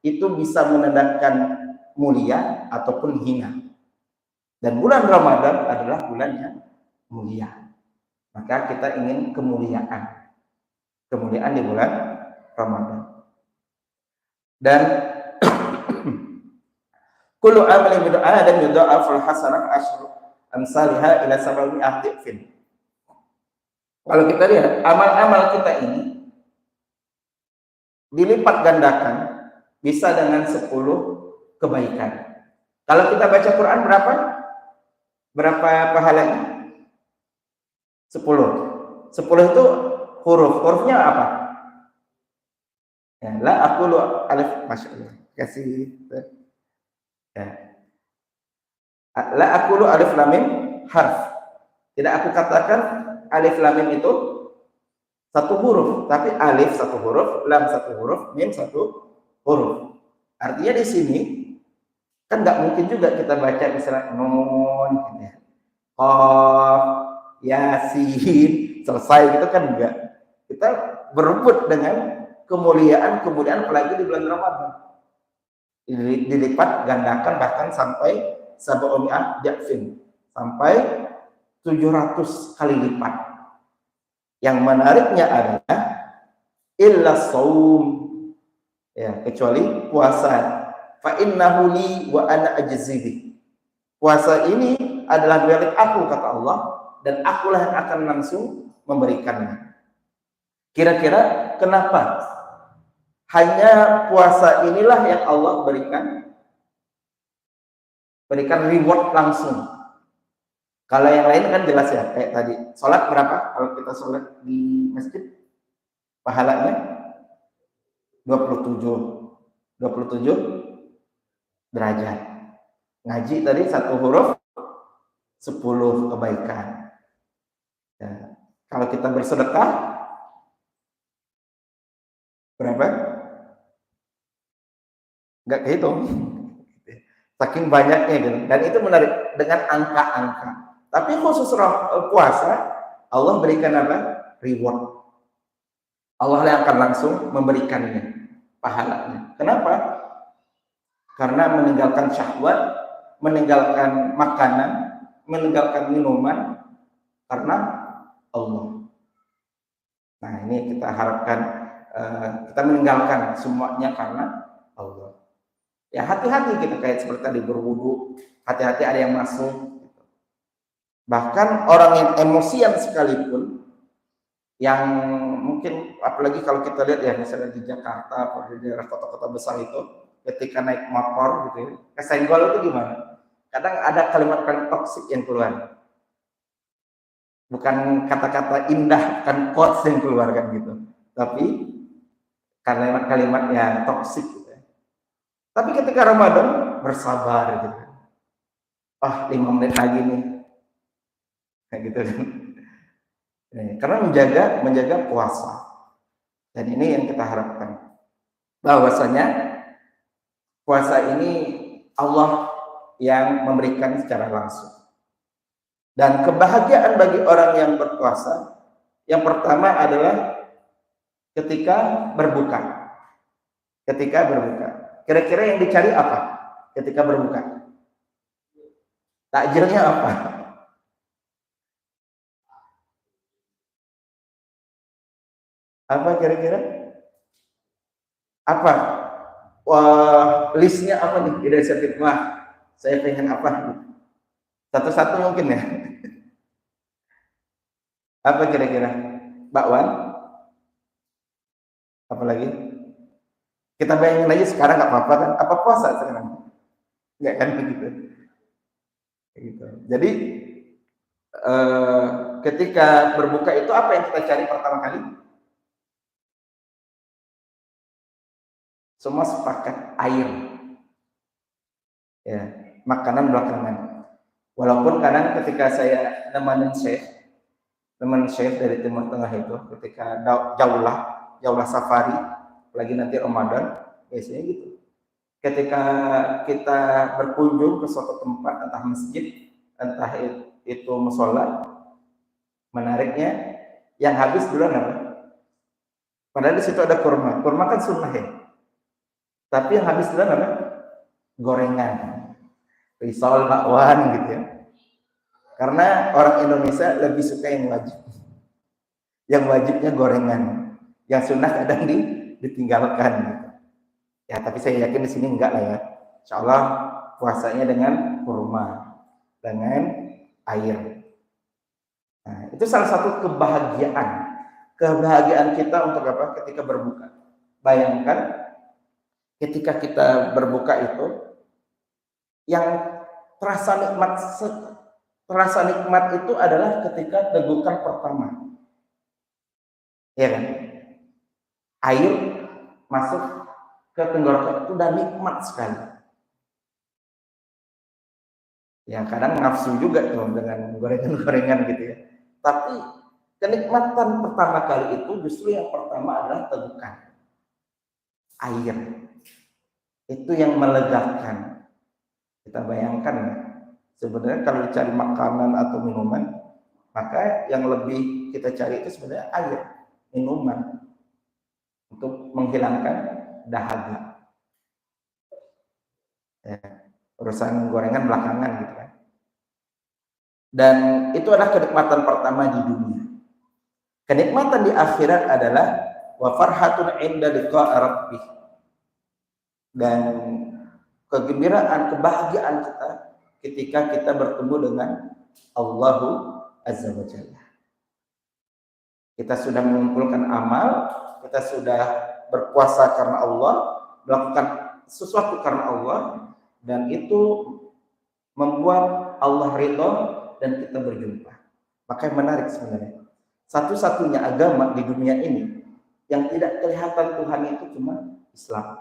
itu bisa menandakan mulia ataupun hina. Dan bulan Ramadan adalah bulan yang mulia. Maka kita ingin kemuliaan di bulan Ramadan. Dan kullu amalin min adam yudha'aful hasanah asyru amsalha ila 700 dhifin. Kalau kita lihat amal-amal kita ini dilipat gandakan bisa dengan 10 kebaikan. Kalau kita baca Quran berapa pahalanya? 10 itu hurufnya apa? Ya, la aqulu alif, masya Allah, kasih ya. La aqulu alif lam mim harf. Tidak aku katakan alif lam mim itu satu huruf, tapi alif satu huruf, lam satu huruf, mim satu huruf. Artinya di sini kan nggak mungkin juga kita baca misalnya nun, gitu ya, qaf, yasin, selesai gitu kan enggak. Kita berebut dengan kemuliaan apalagi di bulan Ramadan. dilipat gandakan bahkan sampai sab'umi'ah da'fin, sampai 700 kali lipat. Yang menariknya adalah illa shaum, ya, kecuali puasa. Fa innahu li wa ana ajzibi. Puasa ini adalah milik aku kata Allah, dan akulah yang akan langsung memberikannya. Kira-kira kenapa hanya puasa inilah yang Allah berikan reward langsung? Kalau yang lain kan jelas ya, kayak tadi sholat berapa kalau kita sholat di masjid, pahalanya 27 derajat. Ngaji tadi 1 huruf 10 kebaikan. Ya. Kalau kita bersedekah berapa? Nggak kehitung. Saking banyaknya gitu. Dan itu menarik dengan angka-angka. Tapi khusus puasa, Allah berikan apa? Reward. Allah yang akan langsung memberikannya pahalanya. Kenapa? Karena meninggalkan syahwat, meninggalkan makanan, meninggalkan minuman karena Allah. Nah, ini kita harapkan kita meninggalkan semuanya karena Allah. Ya, hati-hati kita kayak seperti tadi berwudu, hati-hati ada yang masuk. Bahkan orang yang emosian sekalipun, yang mungkin apalagi kalau kita lihat ya misalnya di Jakarta atau di daerah kota-kota besar itu, ketika naik motor gitu ya, kesenggol itu gimana? Kadang ada kalimat-kalimat toksik yang keluar. Bukan kata-kata indah, bukan quotes yang keluar kan gitu. Tapi kalimat-kalimat yang toksik gitu ya. Tapi ketika Ramadan bersabar gitu. 5 menit lagi nih. Kayak gitu kan. Karena menjaga puasa. Dan ini yang kita harapkan. Bahwasanya puasa ini Allah yang memberikan secara langsung. Dan kebahagiaan bagi orang yang berpuasa, yang pertama adalah ketika berbuka. Ketika berbuka. Kira-kira yang dicari apa ketika berbuka? Takjilnya apa? Apa kira-kira? Apa? Wah, listnya apa nih? Inisiatif. Wah, saya pengen apa? Satu-satu mungkin ya. Apa kira-kira? Bakwan? Apa lagi? Kita bayangin aja sekarang nggak apa-apa kan? Apa puasa sekarang? Nggak kan begitu. Gitu. Jadi ketika berbuka itu apa yang kita cari pertama kali? Semua sepakat air. Ya, makanan belakangan. Walaupun kadang ketika saya nemenin chef dari Timur Tengah itu, ketika jaulah safari, lagi nanti Ramadan, biasanya gitu. Ketika kita berkunjung ke suatu tempat, entah masjid, entah itu musola, menariknya yang habis duluan apa? Padahal di situ ada kurma. Kurma kan sunnah ya. Tapi yang habis duluan apa? Gorengan, risol, bakwan gitu ya. Karena orang Indonesia lebih suka yang wajib. Yang wajibnya gorengan, yang sunnah kadang ditinggalkan gitu. Ya, tapi saya yakin di sini enggak lah ya. Insya Allah puasanya dengan kurma, dengan air. Nah, itu salah satu kebahagiaan kita untuk apa? Ketika berbuka. Bayangkan ketika kita berbuka itu, yang terasa nikmat itu adalah ketika tegukan pertama. Ya kan? Air masuk ke tenggorokan itu udah nikmat sekali. Ya kadang nafsu juga tuh dengan gorengan-gorengan gitu ya. Tapi kenikmatan pertama kali itu justru yang pertama adalah tegukan air. Itu yang melegakan. Kita bayangkan sebenarnya kalau dicari makanan atau minuman, maka yang lebih kita cari itu sebenarnya air, minuman untuk menghilangkan dahaga. Ya, urusan gorengan belakangan gitu kan. Dan itu adalah kenikmatan pertama di dunia. Kenikmatan di akhirat adalah wa farhatun inda liqa'i rabbih. Dan kegembiraan, kebahagiaan kita ketika kita bertemu dengan Allahu Azza wa Jalla. Kita sudah mengumpulkan amal, kita sudah berpuasa karena Allah, melakukan sesuatu karena Allah, dan itu membuat Allah ridho dan kita berjumpa. Maka yang menarik sebenarnya, satu-satunya agama di dunia ini yang tidak kelihatan Tuhan itu cuma Islam.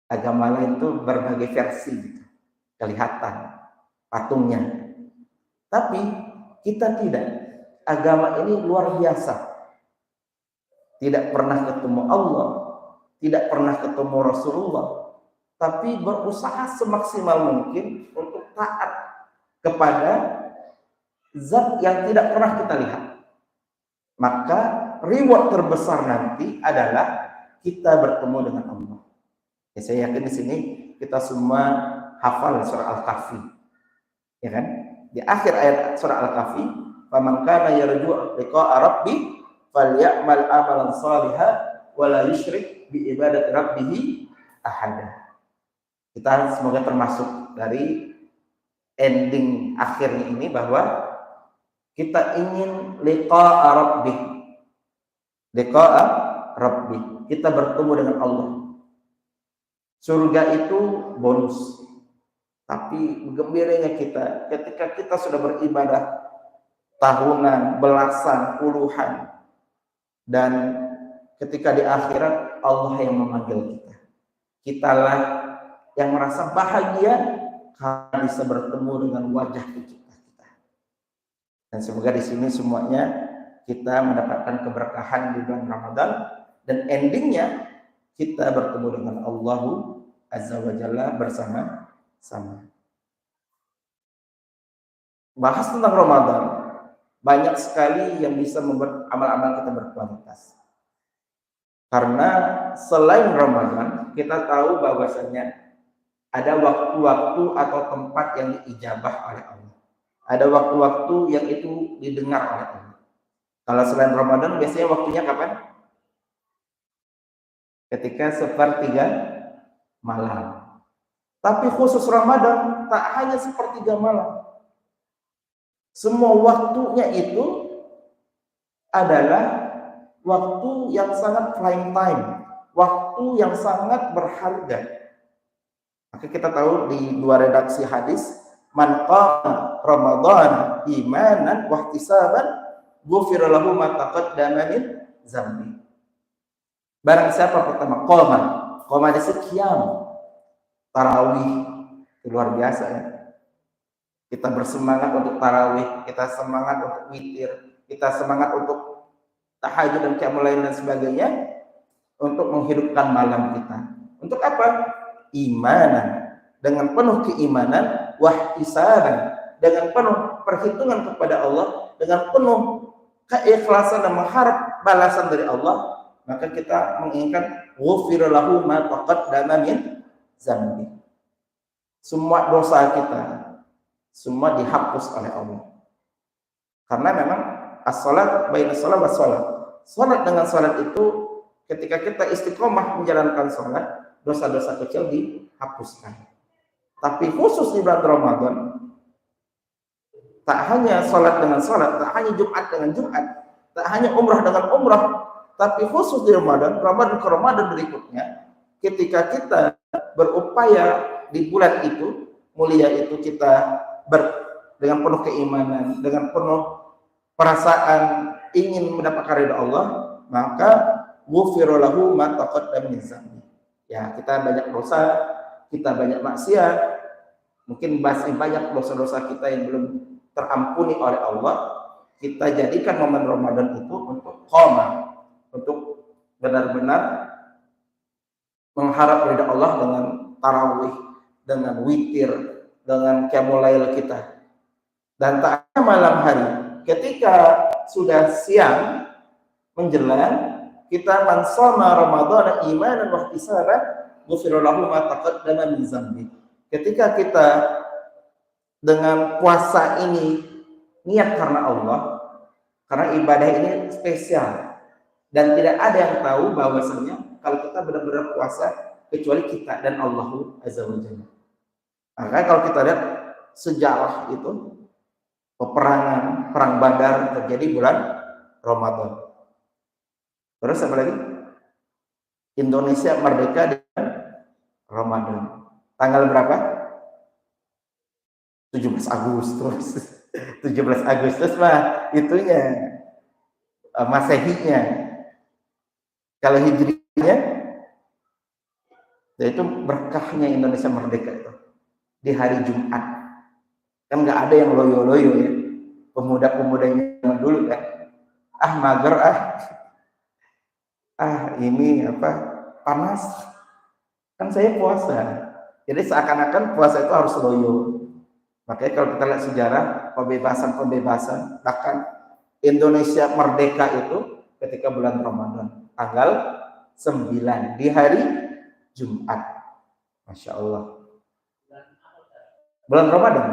Agama lain itu berbagai versi gitu, kelihatan patungnya. Tapi kita tidak. Agama ini luar biasa. Tidak pernah ketemu Allah, tidak pernah ketemu Rasulullah, tapi berusaha semaksimal mungkin untuk taat kepada zat yang tidak pernah kita lihat. Maka reward terbesar nanti adalah kita bertemu dengan Allah. Ya, saya yakin di sini kita semua hafal surah Al-Kahfi, ya kan? Di akhir ayat surah Al-Kahfi, "Faman kana yarju liqa'a rabbih falyamal amalan shalihan wa la yusyrik bi ibadati rabbih ahada." Kita semoga termasuk dari ending akhirnya ini bahwa kita ingin liqa'a rabbih. Liqa'a rabbih. Kita bertemu dengan Allah. Surga itu bonus. Tapi gembiranya kita ketika kita sudah beribadah tahunan, belasan, puluhan, dan ketika di akhirat Allah yang memanggil kita. Kitalah yang merasa bahagia karena bisa bertemu dengan wajah pencipta kita. Dan semoga di sini semuanya kita mendapatkan keberkahan di bulan Ramadan, dan endingnya kita bertemu dengan Allahu Azza wa Jalla bersama-sama. Bahas tentang Ramadan, banyak sekali yang bisa membuat amal-amal kita berkualitas. Karena selain Ramadan, kita tahu bahwasanya ada waktu-waktu atau tempat yang diijabah oleh Allah. Ada waktu-waktu yang itu didengar oleh Allah. Kalau selain Ramadan, biasanya waktunya kapan? Ketika sepertiga malam. Tapi khusus Ramadan, tak hanya sepertiga malam. Semua waktunya itu adalah waktu yang sangat prime time, waktu yang sangat berharga. Maka kita tahu di dua redaksi hadis, man qama Ramadan imanan wa ihtisaban ghufira lahu ma taqaddama min dzambi. Barang siapa pertama qama di sekian tarawih, itu luar biasa ya. Kita bersemangat untuk tarawih, kita semangat untuk witir, kita semangat untuk tahajud dan qiyamul lail dan sebagainya, untuk menghidupkan malam kita. Untuk apa? Imanan, dengan penuh keimanan, wahtisaban, dengan penuh perhitungan kepada Allah, dengan penuh keikhlasan dan mengharap balasan dari Allah, maka kita menginginkan ghufira lahu ma taqaddama min dzambi. Semua dosa kita semua dihapus oleh Allah. Karena memang as-salat baina salat was salat. Salat dengan salat itu ketika kita istiqomah menjalankan salat, dosa-dosa kecil dihapuskan. Tapi khusus di bulan Ramadan, tak hanya salat dengan salat, tak hanya Jumat dengan Jumat, tak hanya umrah dengan umrah, tapi khusus di Ramadan ke Ramadan berikutnya, ketika kita berupaya di bulan itu mulia itu, kita dengan penuh keimanan, dengan penuh perasaan ingin mendapatkan ridha Allah, maka ghufira lahu ma taqaddama min dzambi. Ya, kita banyak dosa, kita banyak maksiat, mungkin masih banyak dosa-dosa kita yang belum terampuni oleh Allah. Kita jadikan momen Ramadan itu untuk qoma, untuk benar-benar mengharap ridha Allah dengan tarawih, dengan witir, dengan qiyamul lail kita. Dan tak hanya malam hari, ketika sudah siang menjelang, kita man shoma Ramadan imanan wa ihtisaban ghufira lahu ma taqaddama min dzambi. Ketika kita dengan puasa ini niat karena Allah, karena ibadah ini spesial dan tidak ada yang tahu bahwasanya kalau kita benar-benar puasa kecuali kita dan Allah Azza wa Jalla. Makanya kalau kita lihat sejarah itu peperangan, perang Badar terjadi bulan Ramadan. Terus apa lagi? Indonesia merdeka di Ramadan. Tanggal berapa? 17 Agustus. 17 Agustus mah itunya Masehinya. Kalau Hijriahnya yaitu berkahnya Indonesia merdeka itu di hari Jumat. Kan nggak ada yang loyo-loyo ya. Pemuda-pemudanya yang dulu kan. Ah mager ini apa panas. Kan saya puasa. Jadi seakan-akan puasa itu harus loyo. Makanya kalau kita lihat sejarah pembebasan, bahkan Indonesia merdeka itu ketika bulan Ramadan, tanggal 9 di hari Jumat. Masya Allah. Bulan Ramadan.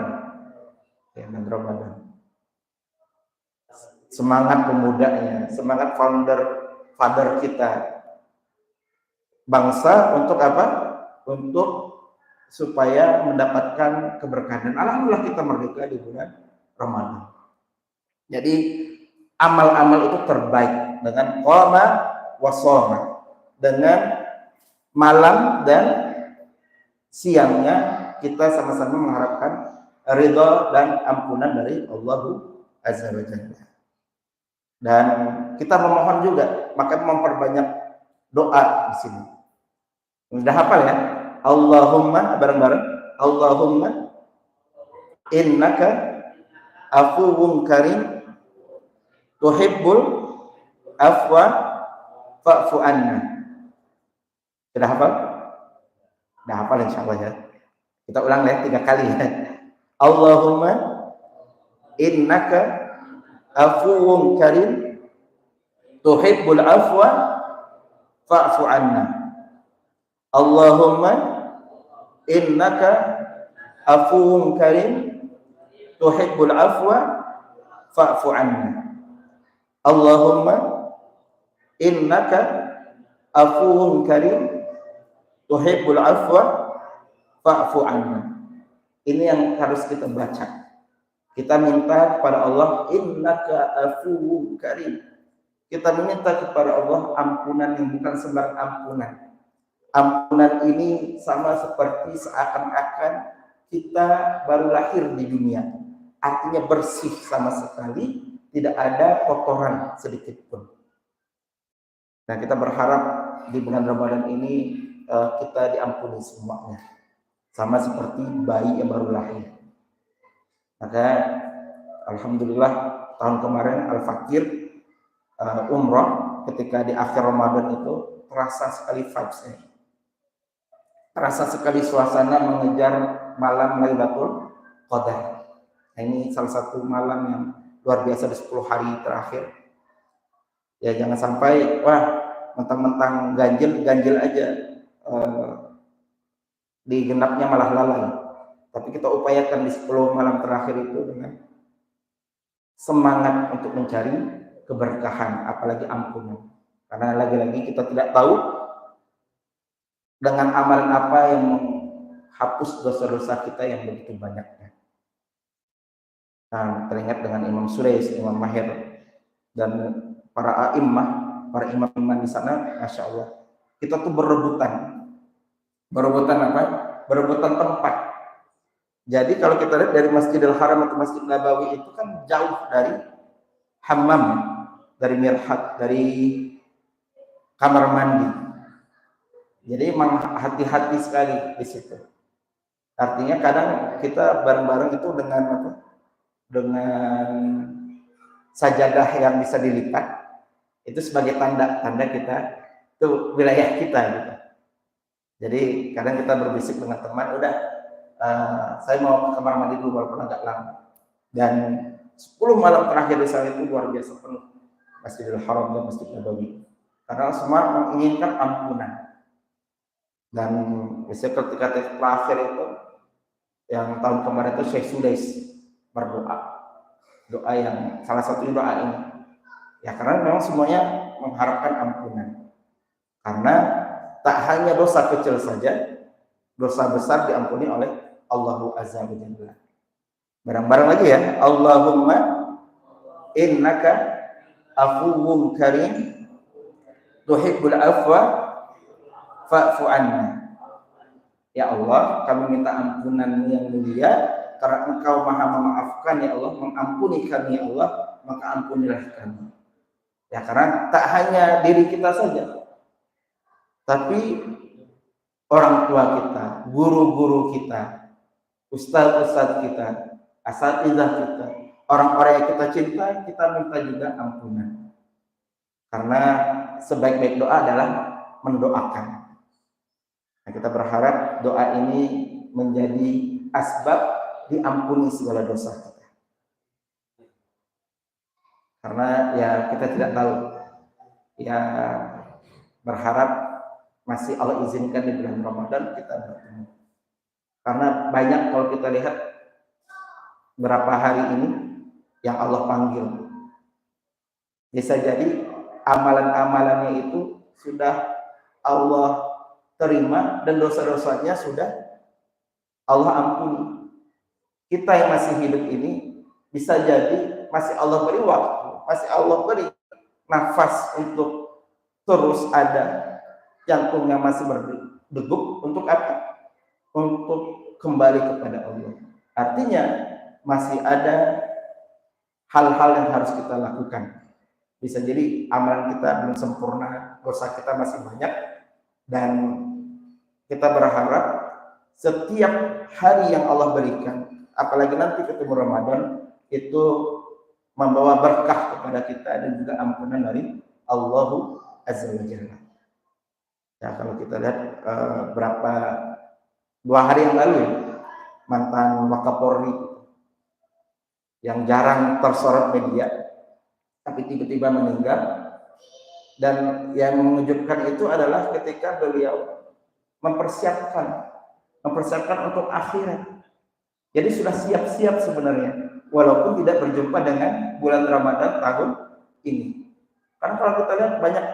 Ya, bulan Ramadan. Semangat pemudanya, semangat father kita. Bangsa untuk apa? Untuk supaya mendapatkan keberkahan. Alhamdulillah kita merdeka di bulan Ramadan. Jadi amal-amal itu terbaik dengan qama wa shoma, dengan malam dan siangnya kita sama-sama mengharapkan ridha dan ampunan dari Allah Azza wa Jalla. Dan kita memohon juga, maka memperbanyak doa di sini. Sudah hafal ya? Allahumma bareng-bareng. Allahumma innaka afuwun karim tuhibbul afwa fa'fu anna. Sudah hafal? Sudah hafal insyaallah ya. Kita ulang ya 3 kali ya. Allahumma innaka afuwun karim tuhibbul afwa fa'fu anna. Allahumma innaka afuwun karim tuhibbul afwa fa'fu anna. Allahumma innaka afuwun karim tuhibbul afwa fa'fu anna. Ini yang harus kita baca. Kita minta kepada Allah innaka afuwun karim. Kita meminta kepada Allah ampunan yang bukan sembarang ampunan. Ampunan ini sama seperti seakan-akan kita baru lahir di dunia. Artinya bersih sama sekali, tidak ada kotoran sedikit pun. Nah, kita berharap di bulan Ramadan ini kita diampuni semuanya. Sama seperti bayi yang baru lahir. Maka alhamdulillah tahun kemarin Al-Fakir umrah ketika di akhir Ramadan itu terasa sekali vibes-nya. Terasa sekali suasana mengejar malam Lailatul Qadar. Nah, ini salah satu malam yang luar biasa di 10 hari terakhir. Ya jangan sampai mentang-mentang ganjil aja di genapnya malah lalai. Tapi kita upayakan di 10 malam terakhir itu dengan semangat untuk mencari keberkahan, apalagi ampunan. Karena lagi-lagi kita tidak tahu dengan amalan apa yang menghapus dosa-dosa kita yang begitu banyaknya. Nah, teringat dengan Imam Surais, Imam Mahir, dan para a'immah, para imam-imam di sana, Masya Allah. Kita tuh berebutan. Berebutan apa? Berebutan tempat. Jadi kalau kita lihat dari Masjidil Haram atau Masjid Nabawi itu kan jauh dari hammam, dari mirhat, dari kamar mandi. Jadi memang hati-hati sekali di situ. Artinya kadang kita bareng-bareng itu dengan apa? Dengan sajadah yang bisa dilipat, itu sebagai tanda kita itu wilayah kita gitu. Jadi kadang kita berbisik dengan teman, udah saya mau ke kamar mandi dulu walaupun agak lama. Dan 10 malam terakhir di sana itu luar biasa penuh Masjidil Haram dan Masjid Nabawi. Karena semua menginginkan ampunan. Dan biasanya ketika terakhir itu yang tahun kemarin itu Syekh Sudais berdoa, doa yang salah satu doa ini ya, karena memang semuanya mengharapkan ampunan, karena tak hanya dosa kecil saja, dosa besar diampuni oleh Allahu Azza wa Jalla. Bareng-bareng lagi ya, Allahumma innaka afuwwun karim tuhibbul afwa fa'fu anna. Ya Allah, kami minta ampunan yang mulia karena Engkau Maha memaafkan ya Allah, mengampuni kami ya Allah, maka ampunilah kami. Ya, karena tak hanya diri kita saja, tapi orang tua kita, guru-guru kita, ustaz-ustaz kita, asatidzah kita, orang-orang yang kita cintai, kita minta juga ampunan. Karena sebaik-baik doa adalah mendoakan. Nah, kita berharap doa ini menjadi asbab diampuni segala dosa kita. Karena ya kita tidak tahu, ya berharap masih Allah izinkan di bulan Ramadan kita bertemu. Karena banyak kalau kita lihat berapa hari ini yang Allah panggil, bisa jadi amalan-amalannya itu sudah Allah terima dan dosa-dosanya sudah Allah ampuni. Kita yang masih hidup ini bisa jadi masih Allah beri waktu, masih Allah beri nafas untuk terus ada, jantungnya masih berdegup untuk apa? Untuk kembali kepada Allah. Artinya masih ada hal-hal yang harus kita lakukan. Bisa jadi amalan kita belum sempurna, dosa kita masih banyak, dan kita berharap setiap hari yang Allah berikan, apalagi nanti ketemu Ramadan, itu membawa berkah kepada kita dan juga ampunan dari Allahu Azza wa Jalla. Ya, kalau kita lihat berapa 2 hari yang lalu ya, mantan Wakapolri yang jarang tersorot media, tapi tiba-tiba meninggal. Dan yang mengejutkan itu adalah ketika beliau mempersiapkan untuk akhirat. Jadi sudah siap-siap sebenarnya, walaupun tidak berjumpa dengan bulan Ramadan tahun ini. Karena kalau kita lihat banyak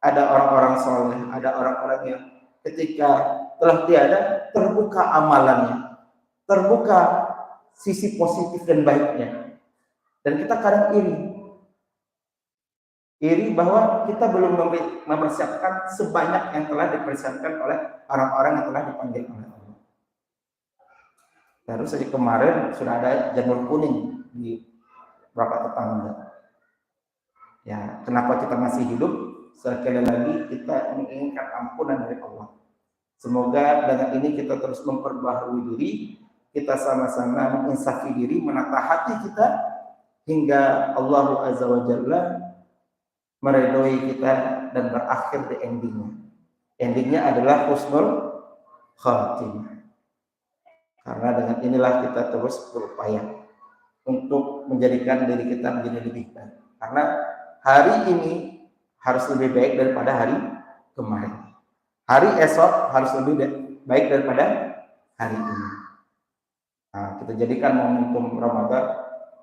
ada orang-orang soleh, ada orang-orang yang ketika telah tiada terbuka amalannya, terbuka sisi positif dan baiknya. Dan kita kadang iri bahwa kita belum mempersiapkan sebanyak yang telah dipersiapkan oleh orang-orang yang telah dipanggil oleh Allah. Baru saja kemarin sudah ada janur kuning di beberapa tetangga. Ya, kenapa kita masih hidup? Sekali lagi kita menginginkan ampunan dari Allah. Semoga dengan ini kita terus memperbaharui diri, kita sama-sama menginsafi diri, menata hati kita hingga Allah Azza wa Jalla meridhoi kita dan berakhir di endingnya. Endingnya adalah husnul khatimah. Karena dengan inilah kita terus berupaya untuk menjadikan diri kita menjadi lebih baik. Karena hari ini harus lebih baik daripada hari kemarin. Hari esok harus lebih baik daripada hari ini. Nah, kita jadikan momentum Ramadan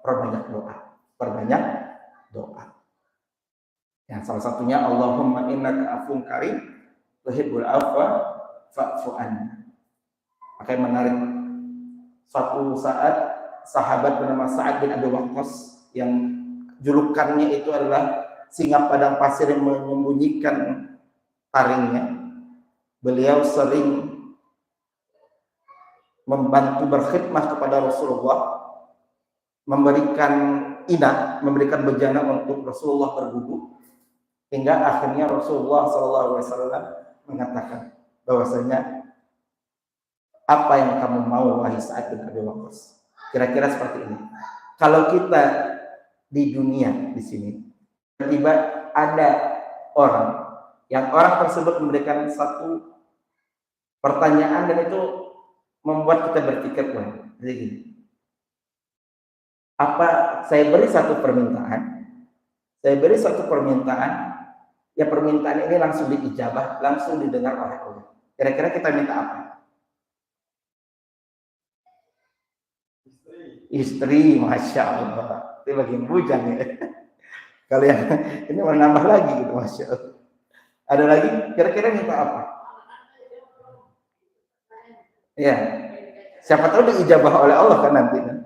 perbanyak doa. Yang salah satunya Allahumma innaka afuwwun karim tuhibbul afwa fa'fu anna. Maka menarik, suatu saat sahabat bernama Sa'ad bin Abi Waqqas yang julukannya itu adalah singa padang pasir yang menyembunyikan taringnya. Beliau sering membantu berkhidmah kepada Rasulullah, memberikan memberikan bejana untuk Rasulullah berwudu, hingga akhirnya Rasulullah SAW mengatakan bahwasanya, apa yang kamu mau wahai Sa'ad bin Abi Waqqas? Kira-kira seperti ini. Kalau kita di dunia di sini tiba-tiba ada orang tersebut memberikan satu pertanyaan dan itu membuat kita berpikir, wah, jadi gini. Apa saya beri satu permintaan, ya permintaan ini langsung diijabah, langsung didengar oleh Allah. Kira-kira kita minta apa? Istri, masya Allah. Itu bagian bujang ya. Kalau yang ini mau nambah lagi gitu, masya Allah. Ada lagi? Kira-kira minta apa? Ya, siapa tahu diijabah oleh Allah kan nanti kan.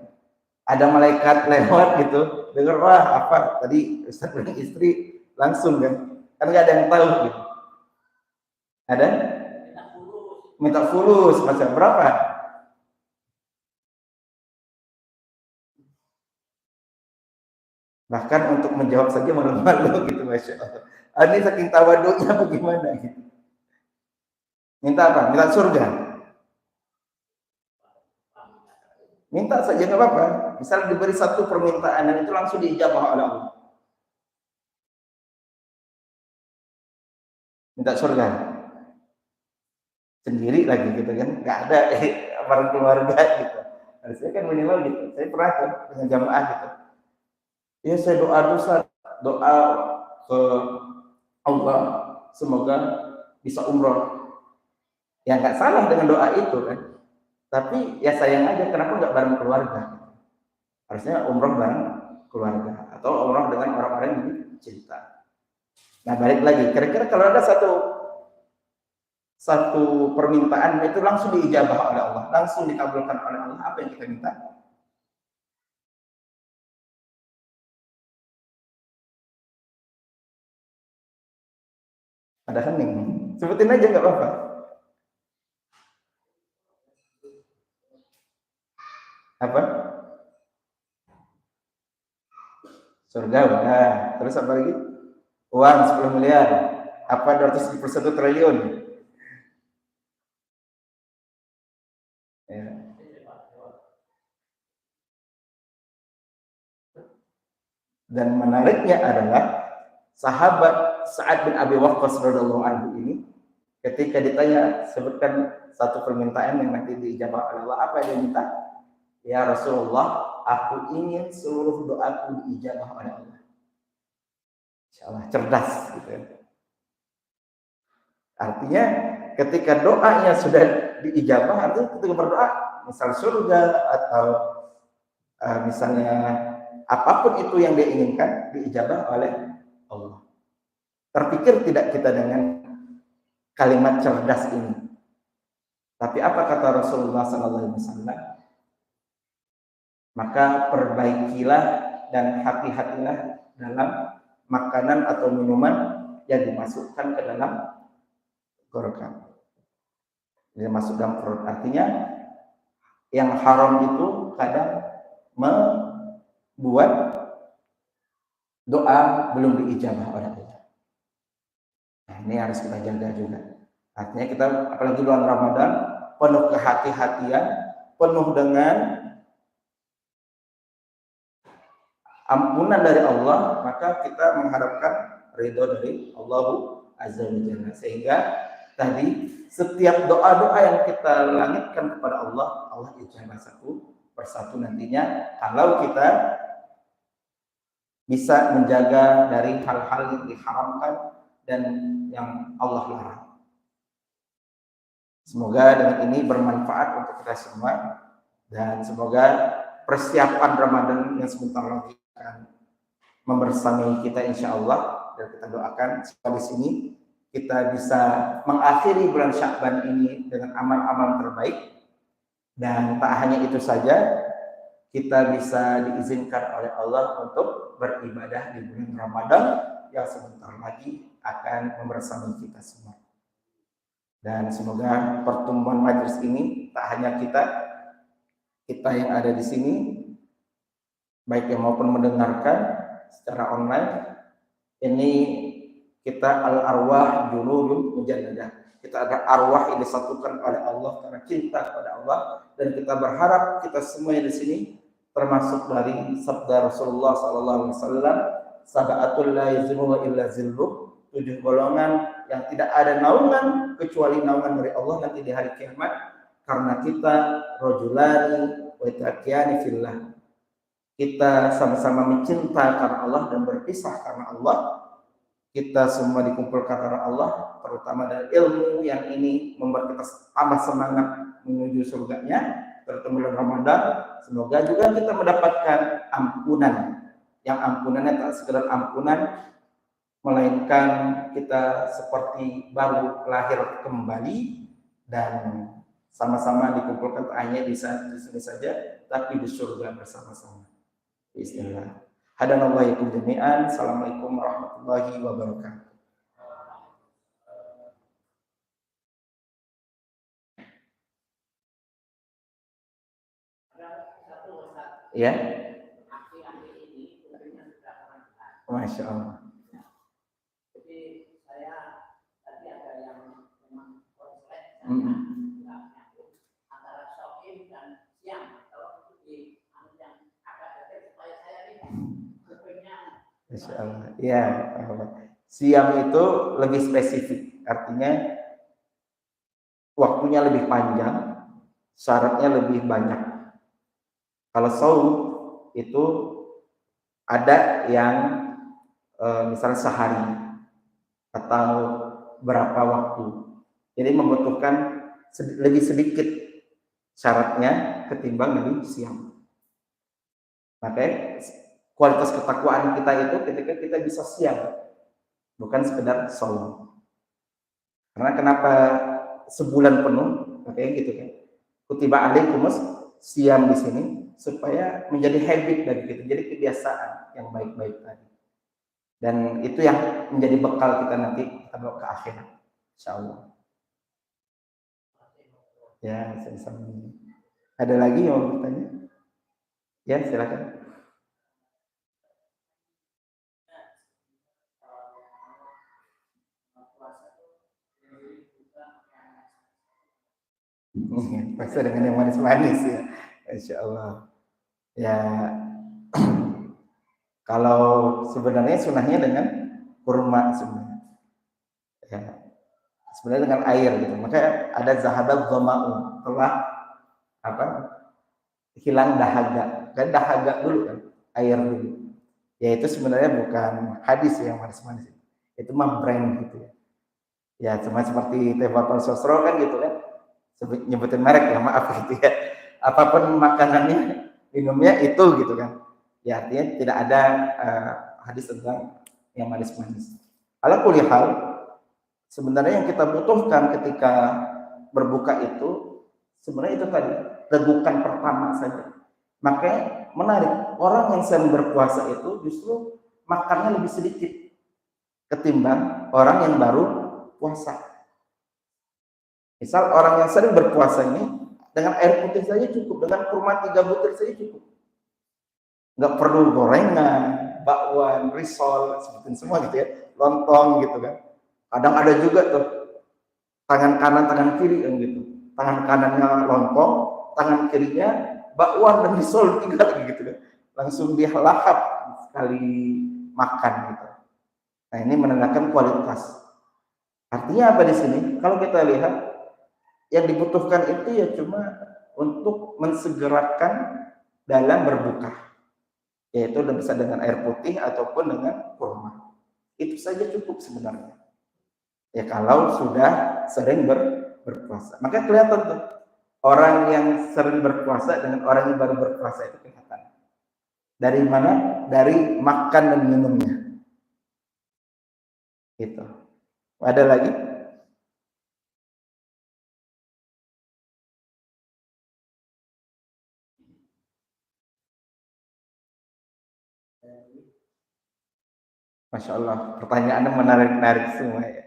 Ada malaikat lewat gitu, dengar wah apa tadi Ustaz punya istri langsung kan nggak ada yang tahu gitu. Ada? Minta fulus, macam berapa? Bahkan untuk menjawab saja malu-malu gitu, masya Allah. Ini saking tawaduknya bagaimana gitu. Minta apa? Minta surga. Minta saja nggak apa-apa. Misal diberi satu permintaan dan itu langsung diijabah oleh Allah. Minta surga. Sendiri lagi gitu kan. Nggak ada bareng keluarga gitu. Harusnya kan minimal gitu. Saya pernah kan dengan jamaah gitu. Ya saya doa ke Allah semoga bisa umroh. Ya nggak salah dengan doa itu kan. Tapi ya sayang aja kenapa nggak bareng keluarga. Harusnya umroh bareng keluarga atau umroh dengan orang-orang yang dicinta. Nah balik lagi, kira-kira kalau ada satu permintaan itu langsung diijabah oleh Allah, langsung dikabulkan oleh Allah, apa yang kita minta? Ada hening, sebutin aja nggak apa-apa. Apa? Surga, udah. Terus apa lagi? Uang 10 miliar. Apa 271 triliun? Ya. Dan menariknya adalah sahabat Sa'ad bin Abi Waqqas radhiyallahu anhu ini ketika ditanya sebutkan satu permintaan yang nanti diijabah oleh Allah, apa yang dia minta? Ya Rasulullah, aku ingin seluruh doaku diijabah oleh Allah. Insyaallah cerdas gitu ya. Artinya ketika doanya sudah diijabah, artinya ketika berdoa misal surga atau misalnya apapun itu yang dia inginkan diijabah oleh Allah. Terpikir tidak kita dengan kalimat cerdas ini? Tapi apa kata Rasulullah SAW? Maka perbaikilah dan hati-hatilah dalam makanan atau minuman yang dimasukkan ke dalam tenggorokan. Yang masuk dalam perut. Artinya yang haram itu kadang membuat doa belum diijabah oleh Allah. Nah, ini harus kita jaga juga. Artinya kita apalagi bulan Ramadan penuh kehati-hatian, penuh dengan ampunan dari Allah, maka kita mengharapkan ridho dari Allah Azza wa Jalla. Sehingga tadi setiap doa-doa yang kita langitkan kepada Allah, Allah ijabah satu persatu nantinya kalau kita bisa menjaga dari hal-hal yang diharamkan dan yang Allah larang. Semoga dengan ini bermanfaat untuk kita semua dan semoga persiapan Ramadan yang sebentar lagi akan membersamai kita insya Allah, dan kita doakan di sini kita bisa mengakhiri bulan Sya'ban ini dengan amal-amal terbaik, dan tak hanya itu saja kita bisa diizinkan oleh Allah untuk beribadah di bulan Ramadan yang sebentar lagi akan membersamai kita semua. Dan semoga pertemuan majelis ini tak hanya kita yang ada di sini, baik yang maupun mendengarkan secara online, ini kita al-arwah juludun mujannadah. Kita ada arwah yang disatukan oleh Allah karena cinta kepada Allah, dan kita berharap kita semua yang di sini termasuk dari sabda Rasulullah SAW, sab'atul la yazilluhu illa zilluh, 7 golongan yang tidak ada naungan kecuali naungan dari Allah nanti di hari kiamat, karena kita rajulani wa taqiyani fillah. Kita sama-sama mencinta karena Allah dan berpisah karena Allah. kita semua dikumpulkan oleh Allah, terutama dari ilmu yang ini membuat kita tambah semangat menuju surganya, terutama bulan Ramadan. Semoga juga kita mendapatkan ampunan, yang ampunannya tak sekedar ampunan, melainkan kita seperti baru lahir kembali dan sama-sama dikumpulkan hanya di sini saja, tapi di surga bersama-sama. Bismillah. Hadanallahu jami'an. Assalamualaikum warahmatullahi wabarakatuh. Ya. Masya Allah. Jadi saya tadi ada yang memang konslet antara shokin dan siang. Kalau di yang agak dekat supaya saya ini kupingnya. Masya Allah. Ya. Siang itu lebih spesifik, artinya waktunya lebih panjang, syaratnya lebih banyak. Kalau saum itu ada yang misalnya sehari atau berapa waktu, jadi membutuhkan lebih sedikit syaratnya ketimbang lebih siang. Makanya kualitas ketakwaan kita itu ketika kita bisa siang, bukan sekedar saum. Karena kenapa sebulan penuh, makanya gitu kan. Kutiba alaikumus siam di sini supaya menjadi habit dari kita, jadi kebiasaan yang baik-baik tadi. Dan itu yang menjadi bekal kita nanti kita bawa ke akhirat, insyaallah. Ya, sama-sama. Ada lagi yang mau bertanya? Ya, silakan. Puasa dengan yang manis-manis ya, insya Allah. Ya, kalau sebenarnya sunahnya dengan kurma sebenarnya. Ya, sebenarnya dengan air gitu. Maka ada zahabat dhama'u, telah apa? Hilang dahaga. Kan dahaga dulu kan, air dulu. Ya itu sebenarnya bukan hadis yang manis-manis. Itu mah brand gitu ya. Ya cuma seperti teh botol sosro kan gitu kan. Nyebutin merek ya, maaf gitu ya. Apapun makanannya, minumnya itu gitu kan. Ya artinya tidak ada hadis tentang yang manis-manis. Ala kulli hal, sebenarnya yang kita butuhkan ketika berbuka itu sebenarnya itu tadi, tegukan pertama saja. Makanya menarik, orang yang sering berpuasa itu justru makannya lebih sedikit ketimbang orang yang baru puasa. Misal orang yang sering berpuasa ini dengan air putih saja cukup, dengan kurma 3 butir saja cukup. Nggak perlu gorengan, bakwan, risol, sebutin semua gitu ya, lontong gitu kan. Kadang ada juga tuh tangan kanan, tangan kiri kan gitu. Tangan kanannya lontong, tangan kirinya bakwan dan risol tinggal gitu kan. Langsung dia lahap sekali makan gitu. Nah ini menandakan kualitas. Artinya apa di sini? Kalau kita lihat yang dibutuhkan itu ya cuma untuk mensegerakan dalam berbuka, yaitu bisa dengan air putih ataupun dengan kurma. Itu saja cukup sebenarnya. Ya kalau sudah sering berpuasa, maka kelihatan tuh orang yang sering berpuasa dengan orang yang baru berpuasa itu kelihatan. Dari mana? Dari makan dan minumnya. Gitu. Ada lagi? Masya Allah, pertanyaannya menarik-narik semua ya.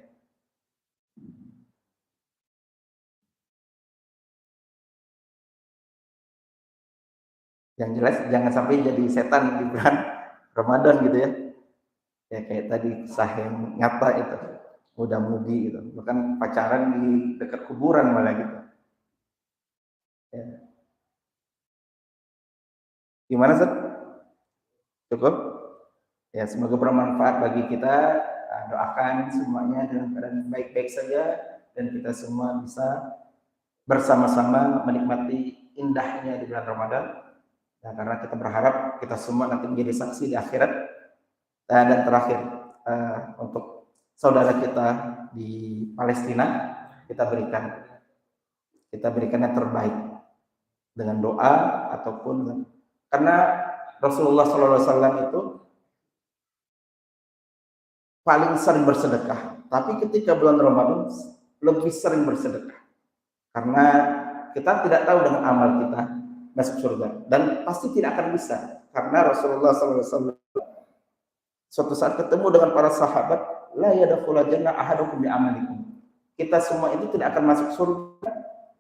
Yang jelas jangan sampai jadi setan di bulan Ramadan gitu ya. Ya kayak tadi sahim nyata itu, muda-mudi gitu. Bahkan pacaran di dekat kuburan malah gitu. Ya. Gimana Zat? Cukup? Ya semoga bermanfaat bagi kita. Doakan semuanya dalam keadaan baik-baik saja dan kita semua bisa bersama-sama menikmati indahnya di bulan Ramadan. Nah, karena kita berharap kita semua nanti menjadi saksi di akhirat. Dan terakhir untuk saudara kita di Palestina, kita berikan yang terbaik dengan doa ataupun karena Rasulullah SAW itu paling sering bersedekah, tapi ketika bulan Ramadan lebih sering bersedekah karena kita tidak tahu dengan amal kita masuk surga dan pasti tidak akan bisa karena Rasulullah SAW suatu saat ketemu dengan para sahabat, la yadkhulul jannah ahadukum bi amalikum. Kita semua itu tidak akan masuk surga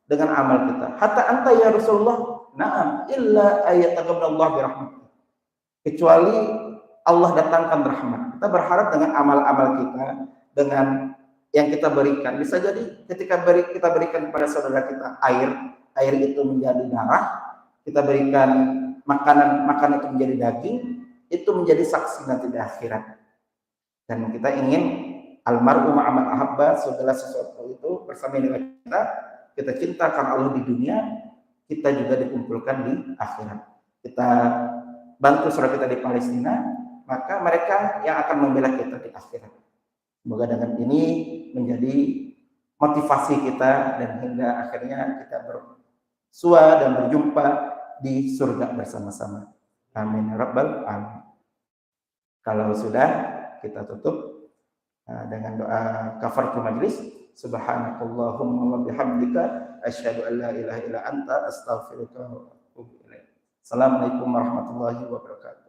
dengan amal kita. Hatta anta ya Rasulullah, na'am, illa ayataqabbalallahu bi rahmat. Kecuali Allah datangkan rahmat. Kita berharap dengan amal-amal kita, dengan yang kita berikan. Bisa jadi ketika kita berikan kepada saudara kita air itu menjadi darah, kita berikan makanan itu menjadi daging, itu menjadi saksi nanti di akhirat. Dan kita ingin almarhum ma'aman ahabba, segala sesuatu itu bersama dengan kita cintakan Allah di dunia, kita juga dikumpulkan di akhirat. Kita bantu saudara kita di Palestina, maka mereka yang akan membela kita di akhirat. Semoga dengan ini menjadi motivasi kita dan hingga akhirnya kita bersua dan berjumpa di surga bersama-sama. Amin ya rabbal alamin. Kalau sudah, kita tutup dengan doa kafaratul majlis. Subhanakallahumma wa bihamdika asyhadu an la ilaha illa anta astaghfiruka wa atubu ilaik. Assalamualaikum warahmatullahi wabarakatuh.